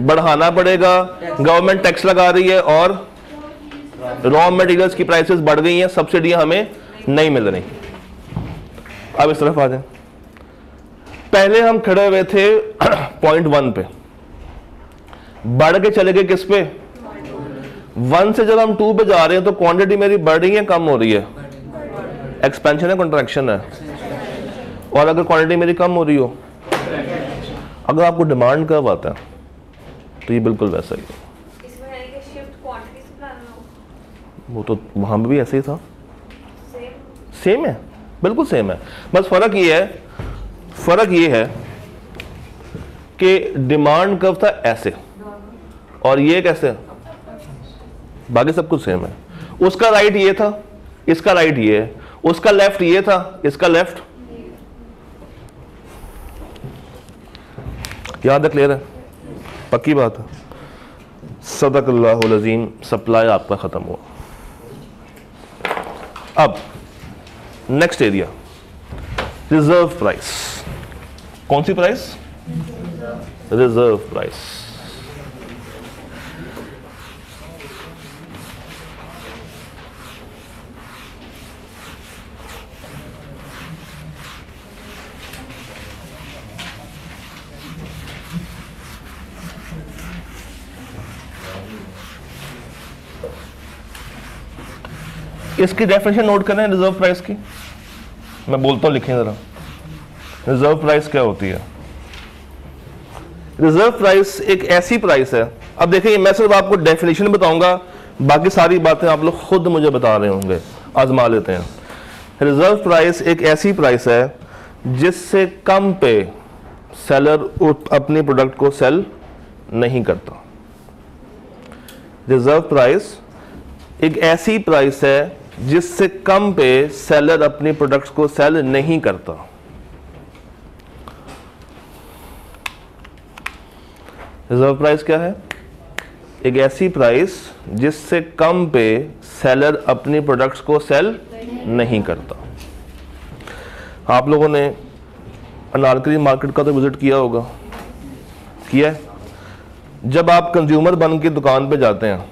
बढ़ाना पड़ेगा। गवर्नमेंट टैक्स लगा रही है और रॉ मटेरियल्स की प्राइसेस बढ़ गई हैं, सब्सिडियां हमें नहीं मिल रही। अब इस तरफ आ जाए। पहले हम खड़े हुए थे पॉइंट 1 पे, बढ़ के चले गए किस पे? 1 से जब हम 2 पे जा रहे हैं तो क्वांटिटी मेरी बढ़ रही है, कम हो रही है? एक्सपेंशन है, कॉन्ट्रैक्शन है? और अगर क्वांटिटी मेरी कम हो रही हो, अगर आपको डिमांड कर्व आता है तो ये बिल्कुल वैसा ही है। वो तो वहां भी ऐसे ही था, सेम है, बिल्कुल सेम है। बस फर्क ये है कि डिमांड कर्व था ऐसे और ये कैसे, बाकी सब कुछ सेम है। उसका राइट ये था, इसका राइट ये है, उसका लेफ्ट ये था, इसका लेफ्ट। याद है? क्लियर है? पक्की बात है। सदक़ल्लाहुल अज़ीम। सप्लाई आपका खत्म हुआ। अब नेक्स्ट एरिया, रिजर्व प्राइस। कौन सी प्राइस? Reserve price. इसकी डेफिनेशन नोट करें रिजर्व प्राइस की। मैं बोलता हूं, लिखें जरा। रिजर्व प्राइस क्या होती है? रिजर्व प्राइस एक ऐसी प्राइस है, अब देखिए मैं सिर्फ आपको डेफिनेशन बताऊंगा, बाकी सारी बातें आप लोग खुद मुझे बता रहे होंगे, आजमा लेते हैं। रिजर्व प्राइस एक ऐसी प्राइस है जिससे कम पे सेलर अपनी प्रोडक्ट को सेल नहीं करता। रिजर्व प्राइस एक ऐसी प्राइस है जिससे कम पे सेलर अपनी प्रोडक्ट्स को सेल नहीं करता। रिजर्व प्राइस क्या है? एक ऐसी प्राइस जिससे कम पे सेलर अपनी प्रोडक्ट्स को सेल नहीं करता। आप लोगों ने अनारकली मार्केट का तो विजिट किया होगा, किया है? जब आप कंज्यूमर बन के दुकान पे जाते हैं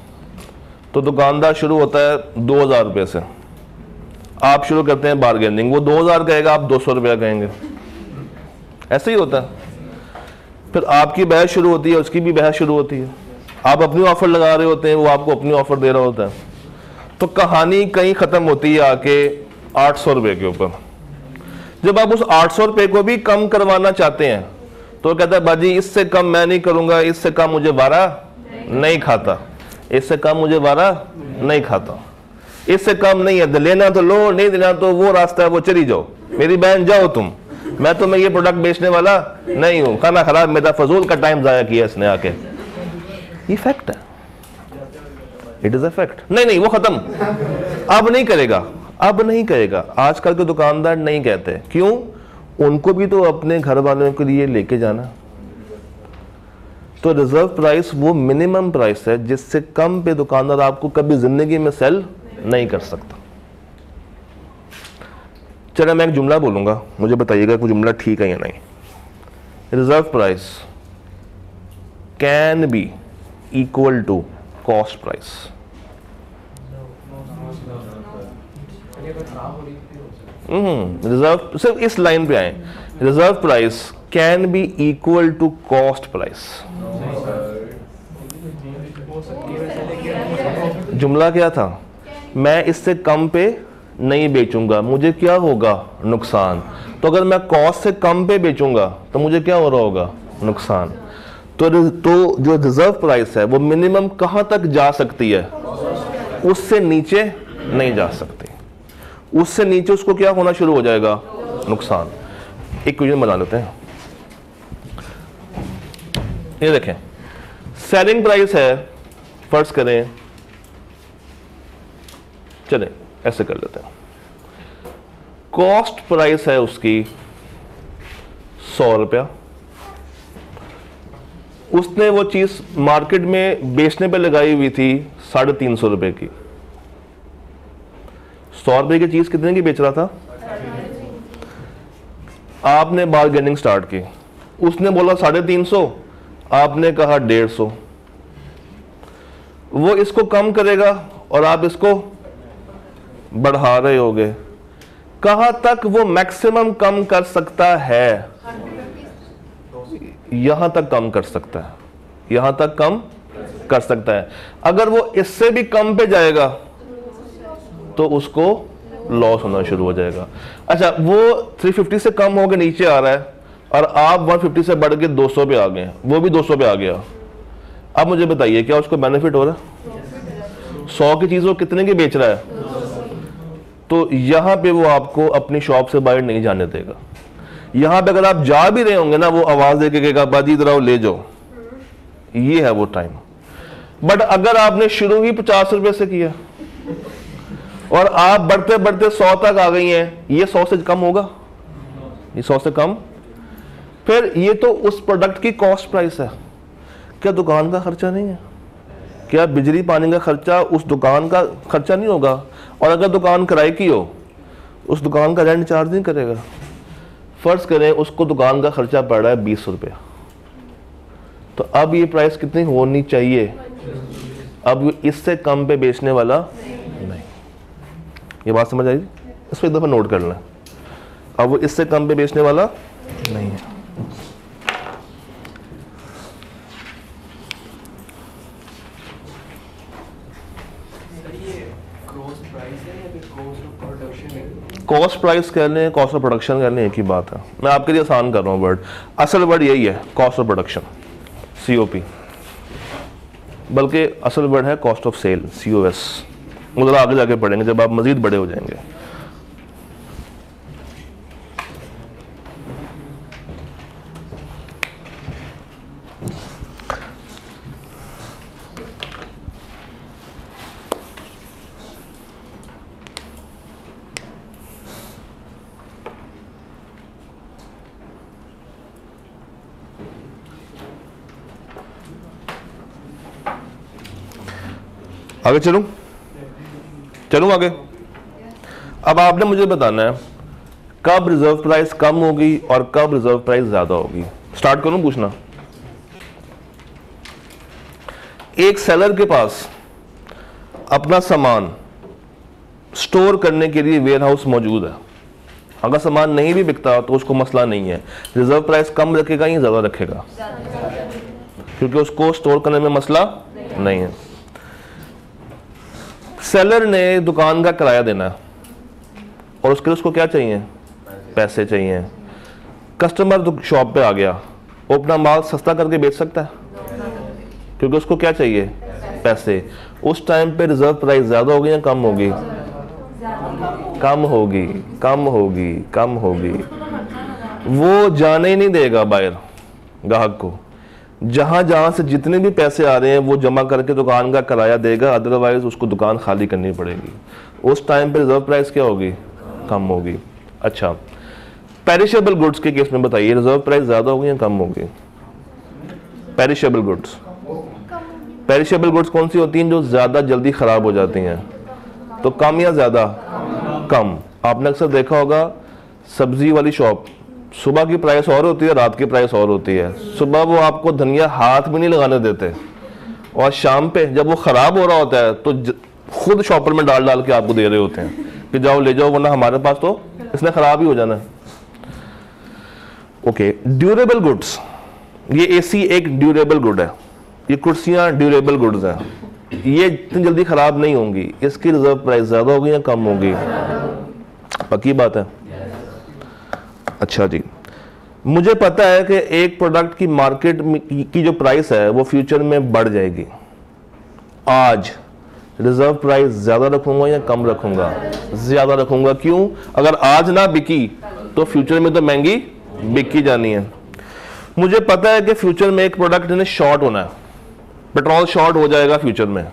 तो दुकानदार शुरू होता है 2000 रुपये से, आप शुरू करते हैं बार्गेनिंग, वो 2000 कहेगा, आप 200 रुपया कहेंगे, ऐसे ही होता है। फिर आपकी बहस शुरू होती है, उसकी भी बहस शुरू होती है, आप अपनी ऑफर लगा रहे होते हैं, वो आपको अपनी ऑफर दे रहा होता है, तो कहानी कहीं ख़त्म होती है आके 800 रुपये के ऊपर। जब आप उस 800 रुपये को भी कम करवाना चाहते हैं तो कहता है बाजी इससे कम मैं नहीं करूँगा, इससे कम मुझे वारा नहीं खाता, इससे कम मुझे वारा नहीं खाता, इससे कम नहीं है, लेना तो लो, नहीं देना तो वो रास्ता है, वो चली जाओ, मेरी बहन जाओ तुम, मैं तुम्हें ये प्रोडक्ट बेचने वाला नहीं हूं, खाना खराब, मेरा फजूल का टाइम जाया किया इसने आके। ये फैक्ट है। It is a fact. नहीं नहीं, वो खत्म, अब नहीं करेगा, अब नहीं करेगा। आजकल के दुकानदार नहीं कहते, क्यों? उनको भी तो अपने घर वालों के लिए लेके जाना। तो रिजर्व प्राइस वो मिनिमम प्राइस है जिससे कम पे दुकानदार आपको कभी जिंदगी में सेल नहीं कर सकता। चलो मैं एक जुमला बोलूंगा, मुझे बताइएगा कि जुमला ठीक है या नहीं। Reserve price can be equal to cost price. Reserve, सिर्फ इस लाइन पे आए, reserve price can be equal to cost price. जुमला क्या था? मैं इससे कम पे नहीं बेचूंगा, मुझे क्या होगा? नुकसान। तो अगर मैं कॉस्ट से कम पे बेचूंगा तो मुझे क्या हो रहा होगा? नुकसान। तो जो रिजर्व प्राइस है वो मिनिमम कहां तक जा सकती है? उससे नीचे नहीं जा सकती। उससे नीचे उसको क्या होना शुरू हो जाएगा? नुकसान। एक क्वेश्चन बना लेते हैं, ये देखें, सेलिंग प्राइस है, फर्ज करें, चलें ऐसे कर लेते हैं, कॉस्ट प्राइस है उसकी 100 रुपया। उसने वो चीज मार्केट में बेचने पे लगाई हुई थी 350 रुपए की। 100 रुपए की चीज कितने की बेच रहा था? आपने बार्गेनिंग स्टार्ट की, उसने बोला 350, आपने कहा 150। वो इसको कम करेगा और आप इसको बढ़ा रहे होगे। कहां तक वो मैक्सिमम कम कर सकता है? यहां तक कम कर सकता है, यहां तक कम कर सकता है। अगर वो इससे भी कम पे जाएगा तो उसको लॉस होना शुरू हो जाएगा। अच्छा, वो 350 से कम होकर नीचे आ रहा है और आप 150 से बढ़ के 200 पे आ गए, वो भी 200 पे आ गया। अब मुझे बताइए क्या उसको बेनिफिट हो रहा है? 100 की चीज वो कितने की बेच रहा है? तो यहां पे वो आपको अपनी शॉप से बाहर नहीं जाने देगा। यहां पे अगर आप जा भी रहे होंगे ना, वो आवाज देके कहेगा बाजी इधर आओ ले जाओ, ये है वो टाइम। बट अगर आपने शुरू ही 50 रुपए से किया और आप बढ़ते बढ़ते 100 तक आ गई हैं, ये 100 से कम होगा? ये 100 से कम। फिर ये तो उस प्रोडक्ट की कॉस्ट प्राइस है। क्या दुकान का खर्चा नहीं है? क्या बिजली पानी का खर्चा उस दुकान का खर्चा नहीं होगा? और अगर दुकान किराए की हो, उस दुकान का रेंट चार्ज नहीं करेगा। फर्ज करें उसको दुकान का खर्चा पड़ रहा है 20 रुपया, तो अब ये प्राइस कितनी होनी चाहिए? अब इससे कम पे बेचने वाला नहीं। ये बात समझ आई? इसको एक दफा नोट कर लें। अब वो इससे कम पे बेचने वाला नहीं है। कॉस्ट प्राइस कह लें, कॉस्ट ऑफ प्रोडक्शन कह लें, एक ही बात है। मैं आपके लिए आसान कर रहा हूँ वर्ड, असल वर्ड यही है, कॉस्ट ऑफ प्रोडक्शन, COP। बल्कि असल वर्ड है कॉस्ट ऑफ सेल, COS। वो जरा आगे जाके पढ़ेंगे जब आप मजीद बड़े हो जाएंगे। आगे चलूं आगे। अब आपने मुझे बताना है कब रिजर्व प्राइस कम होगी और कब रिजर्व प्राइस ज्यादा होगी। स्टार्ट करूं पूछना। एक सेलर के पास अपना सामान स्टोर करने के लिए वेयर हाउस मौजूद है। अगर सामान नहीं भी बिकता तो उसको मसला नहीं है, रिजर्व प्राइस कम रखेगा या ज्यादा रखेगा, क्योंकि उसको स्टोर करने में मसला नहीं है। सेलर ने दुकान का किराया देना है और उसके लिए उसको क्या चाहिए? पैसे चाहिए। कस्टमर शॉप पे आ गया, वो अपना माल सस्ता करके बेच सकता है, क्योंकि उसको क्या चाहिए? पैसे। उस टाइम पे रिजर्व प्राइस ज्यादा होगी या कम होगी? कम होगी, कम होगी, कम होगी। वो जाने ही नहीं देगा बाहर ग्राहक को। जहां जहां से जितने भी पैसे आ रहे हैं वो जमा करके दुकान का किराया देगा, अदरवाइज उसको दुकान खाली करनी पड़ेगी। उस टाइम पे रिजर्व प्राइस क्या होगी? कम होगी। अच्छा, पेरिशेबल गुड्स के केस में बताइए रिजर्व प्राइस ज्यादा होगी या कम होगी? पेरिशेबल गुड्स, पेरिशेबल गुड्स कौन सी होती हैं? जो ज्यादा जल्दी खराब हो जाती हैं। तो कम या ज्यादा? कम। आपने अक्सर देखा होगा सब्जी वाली शॉप, सुबह की प्राइस और होती है, रात की प्राइस और होती है। सुबह वो आपको धनिया हाथ भी नहीं लगाने देते, और शाम पे जब वो खराब हो रहा होता है तो खुद शॉपर में डाल डाल के आपको दे रहे होते हैं कि जाओ ले जाओ, वरना हमारे पास तो इसने खराब ही हो जाना है। ओके, ड्यूरेबल गुड्स, ये एसी एक ड्यूरेबल गुड है, ये कुर्सियां ड्यूरेबल गुड्स हैं, ये इतनी जल्दी खराब नहीं होंगी, इसकी रिजर्व प्राइस ज्यादा होगी या कम होगी? पक्की बात है। अच्छा जी, मुझे पता है कि एक प्रोडक्ट की मार्केट की जो प्राइस है वो फ्यूचर में बढ़ जाएगी, आज रिजर्व प्राइस ज्यादा रखूंगा या कम रखूंगा? ज्यादा रखूंगा। क्यों? अगर आज ना बिकी तो फ्यूचर में तो महंगी बिकी जानी है। मुझे पता है कि फ्यूचर में एक प्रोडक्ट ने शॉर्ट होना है, पेट्रोल शॉर्ट हो जाएगा फ्यूचर में,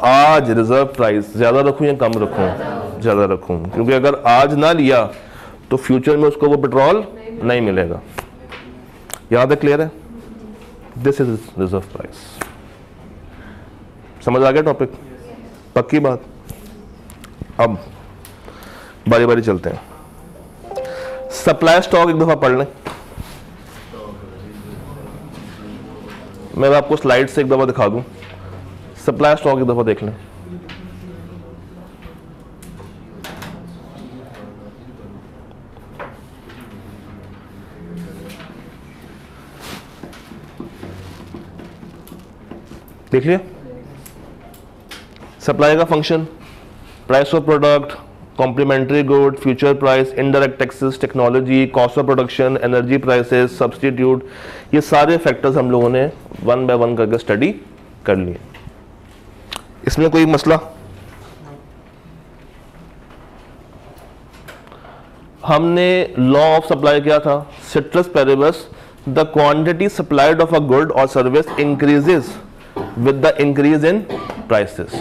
आज रिजर्व प्राइस ज्यादा रखूं या कम रखूं? ज्यादा रखूं, क्योंकि अगर आज ना लिया तो फ्यूचर में उसको वो पेट्रोल नहीं मिलेगा। याद है? क्लियर है? This is reserve price. समझ आ गया टॉपिक? पक्की बात। अब बारी बारी चलते हैं। सप्लाई स्टॉक एक दफा पढ़ लें, मैं आपको स्लाइड से एक दफा दिखा दूं। सप्लाई स्टॉक एक दफा देख लें। देख लिया? सप्लाई का function, price of product, complementary good, future price, indirect taxes, technology, cost of production, energy prices, substitute, ये सारे फैक्टर्स हम लोगों ने वन बाय वन करके स्टडी कर लिए। इसमें कोई मसला? हमने लॉ ऑफ सप्लाई क्या था? Ceteris paribus, the quantity supplied of a good और service increases with the increase in prices.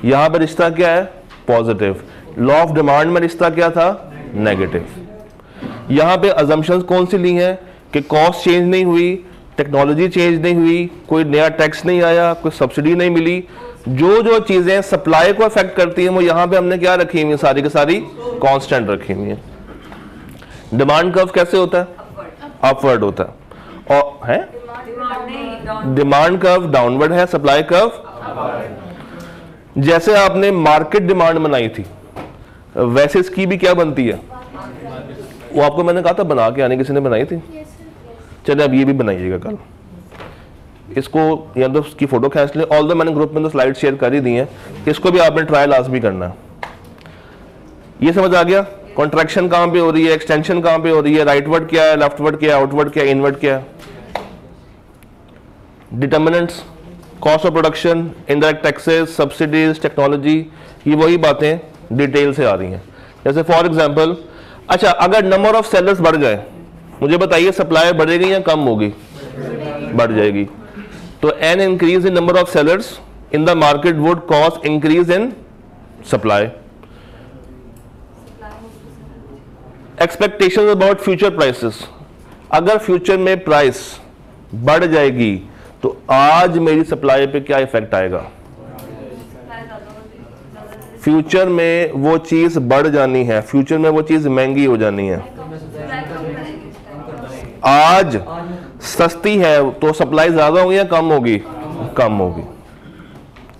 यहां पर रिश्ता क्या है? पॉजिटिव। लॉ ऑफ डिमांड में रिश्ता क्या था? नेगेटिव। यहां पे अजम्पशंस कौन सी ली हैं? कि कॉस्ट चेंज नहीं हुई, टेक्नोलॉजी चेंज नहीं हुई, कोई नया टैक्स नहीं आया, कोई सब्सिडी नहीं मिली। जो जो चीजें सप्लाई को अफेक्ट करती हैं वो यहां पे हमने क्या रखी हुई है? सारी की सारी कांस्टेंट रखी हुई है। डिमांड कर्व कैसे होता है? अपवर्ड होता है। और है डिमांड कर्व डाउनवर्ड है, सप्लाई कर्व। जैसे आपने मार्केट डिमांड बनाई थी वैसे इसकी भी क्या बनती है? वो आपको मैंने कहा था बना के आने, किसी ने बनाई थी? चले अब ये भी बनाइएगा कल, इसको या तो उसकी फोटो खींच ले, ऑल द मैंने ग्रुप में तो स्लाइड शेयर कर ही दी है, इसको भी आपने ट्रायल आज भी करना है। ये समझ आ गया? कॉन्ट्रैक्शन कहां पे हो रही है, एक्सटेंशन कहां पे हो रही है, राइटवर्ड क्या है, लेफ्टवर्ड क्या है, आउटवर्ड क्या है, इनवर्ड क्या है। Determinants, cost of production, indirect taxes, subsidies, technology, ये वही बातें डिटेल से आ रही हैं। जैसे फॉर एग्जांपल, अच्छा अगर नंबर ऑफ सेलर्स बढ़ गए, मुझे बताइए सप्लाई बढ़ेगी या कम होगी? बढ़ जाएगी। तो an increase in number of sellers in the market would cause increase in supply. Expectations about future prices, अगर फ्यूचर में प्राइस बढ़ जाएगी तो आज मेरी सप्लाई पे क्या इफेक्ट आएगा? फ्यूचर में वो चीज बढ़ जानी है, फ्यूचर में वो चीज महंगी हो जानी है। आज सस्ती है तो सप्लाई ज्यादा होगी या कम होगी? कम होगी।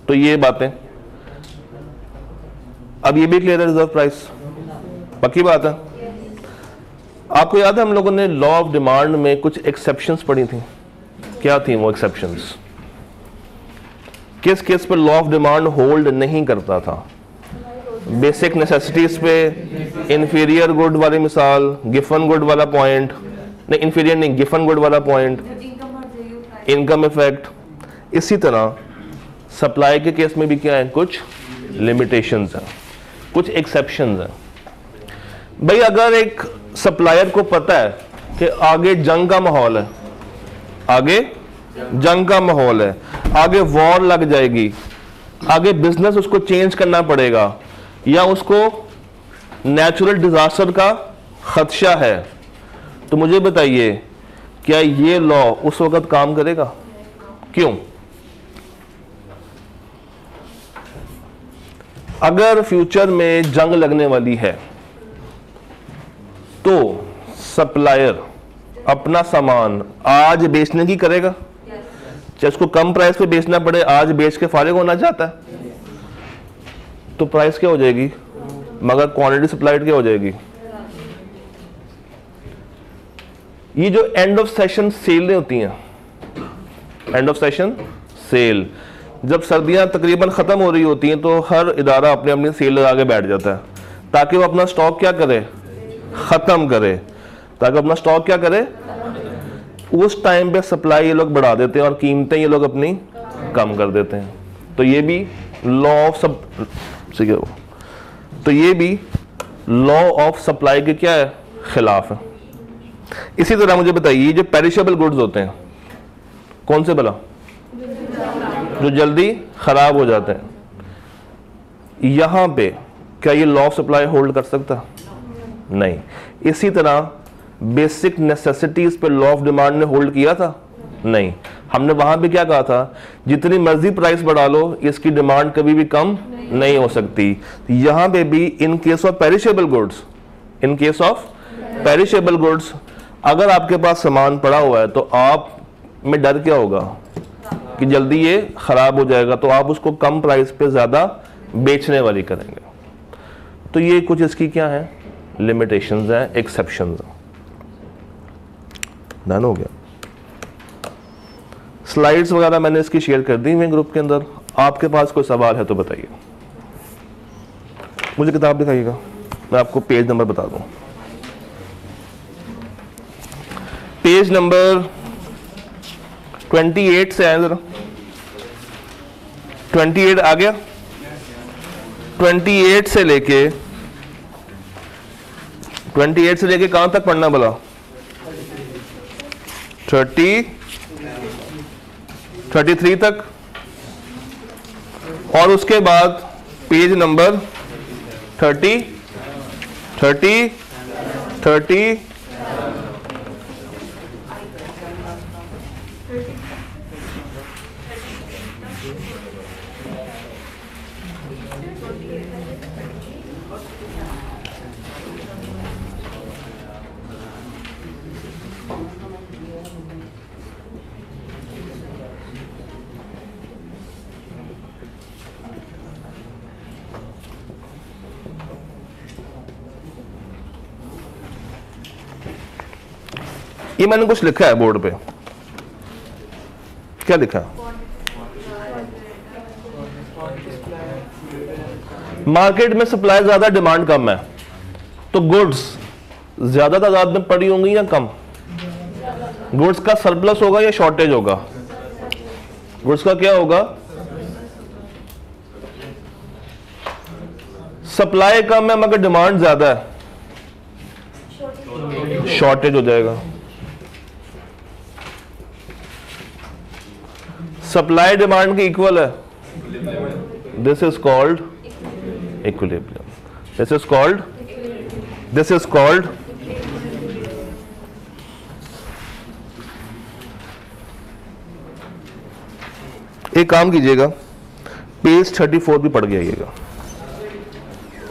तो ये बातें अब ये भी क्लियर है। रिजर्व प्राइस पक्की बात है। आपको याद है हम लोगों ने लॉ ऑफ डिमांड में कुछ एक्सेप्शंस पढ़ी थी? क्या थी वो एक्सेप्शंस? किस केस पर लॉ ऑफ डिमांड होल्ड नहीं करता था? बेसिक नेसेसिटीज पे, इंफीरियर गुड वाली मिसाल, गिफन गुड वाला पॉइंट, नहीं इंफीरियर नहीं, गिफन गुड वाला पॉइंट, इनकम इफेक्ट। इसी तरह सप्लाई के केस में भी क्या है? कुछ लिमिटेशंस हैं, कुछ एक्सेप्शंस हैं। भाई अगर एक सप्लायर को पता है कि आगे जंग का माहौल है, आगे जंग का माहौल है, आगे वॉर लग जाएगी, आगे बिजनेस उसको चेंज करना पड़ेगा, या उसको नेचुरल डिजास्टर का खदशा है, तो मुझे बताइए क्या ये लॉ उस वक्त काम करेगा? क्यों? अगर फ्यूचर में जंग लगने वाली है तो सप्लायर अपना सामान आज बेचने की करेगा, चाहे उसको कम प्राइस पे बेचना पड़े, आज बेच के फारिग होना चाहता है, तो प्राइस क्या हो जाएगी, मगर क्वांटिटी सप्लाइड क्या हो जाएगी। ये जो एंड ऑफ सेशन सेल होती हैं, एंड ऑफ सेशन सेल, जब सर्दियां तकरीबन खत्म हो रही होती हैं तो हर इदारा अपने अपनी सेल लगा के बैठ जाता है ताकि वो अपना स्टॉक क्या करे, खत्म करे, ताकि अपना स्टॉक क्या करे। उस टाइम पे सप्लाई ये लोग बढ़ा देते हैं और कीमतें ये लोग अपनी कम कर देते हैं। तो ये भी लॉ ऑफ तो ये भी लॉ ऑफ सप्लाई के क्या है, खिलाफ है। इसी तरह मुझे बताइए जो पेरिशेबल गुड्स होते हैं कौन से भला, जो जल्दी खराब हो जाते हैं, यहां पे क्या ये लॉ ऑफ सप्लाई होल्ड कर सकता? नहीं। इसी तरह बेसिक नेसेसिटीज पे लॉ ऑफ डिमांड ने होल्ड किया था? नहीं। हमने वहां पे क्या कहा था, जितनी मर्जी प्राइस बढ़ा लो इसकी डिमांड कभी भी कम नहीं हो सकती। यहां पे भी in case of perishable goods, in case of perishable goods, अगर आपके पास सामान पड़ा हुआ है तो आप में डर क्या होगा कि जल्दी ये खराब हो जाएगा, तो आप उसको कम प्राइस पे ज्यादा बेचने वाली करेंगे। तो ये कुछ इसकी क्या है, लिमिटेशंस हैं, एक्सेप्शंस हैं। डन हो गया। स्लाइड्स वगैरह मैंने इसकी शेयर कर दी मैं ग्रुप के अंदर। आपके पास कोई सवाल है तो बताइए, मुझे किताब दिखाइएगा, मैं आपको पेज नंबर बता दूं। पेज नंबर 28 से आए जरा, 28 आ गया। 28 से लेके कहां तक पढ़ना भला, 33 तक, और उसके बाद पेज नंबर 30 ये मैंने कुछ लिखा है बोर्ड पे, क्या लिखा है? मार्केट में सप्लाई ज्यादा डिमांड कम है, तो गुड्स ज्यादा तादाद में पड़ी होंगी या कम? गुड्स का सरप्लस होगा या शॉर्टेज होगा? गुड्स का क्या होगा? सप्लाई कम है मगर डिमांड ज्यादा है, शॉर्टेज हो जाएगा। सप्लाई डिमांड के इक्वल है, this is called equilibrium, this is called एक काम कीजिएगा, पेज 34 भी पढ़ के आइएगा,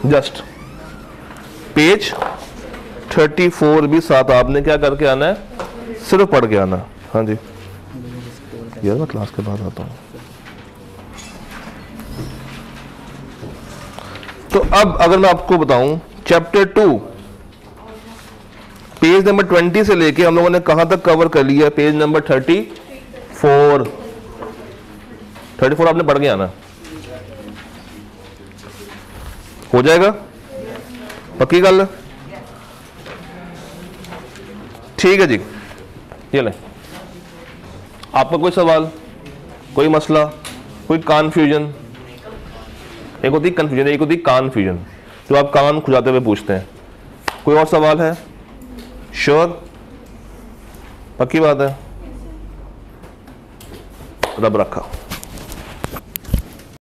जस्ट पेज 34 भी साथ आपने क्या करके आना है, सिर्फ पढ़ के आना। हाँ जी यार, मैं क्लास के बाद आता हूँ। तो अब अगर मैं आपको बताऊं, चैप्टर 2 पेज नंबर 20 से लेके हम लोगों ने कहां तक कवर कर लिया है? पेज नंबर 34 आपने पढ़ के आना, हो जाएगा? पक्की गल? ठीक है जी। ये ले, आपका कोई सवाल, कोई मसला, कोई कन्फ्यूजन? एक होती कंफ्यूजन, एक होती कन्फ्यूजन, जो आप कान खुजाते हुए पूछते हैं। कोई और सवाल है? श्योर? पक्की बात है? रब रखा।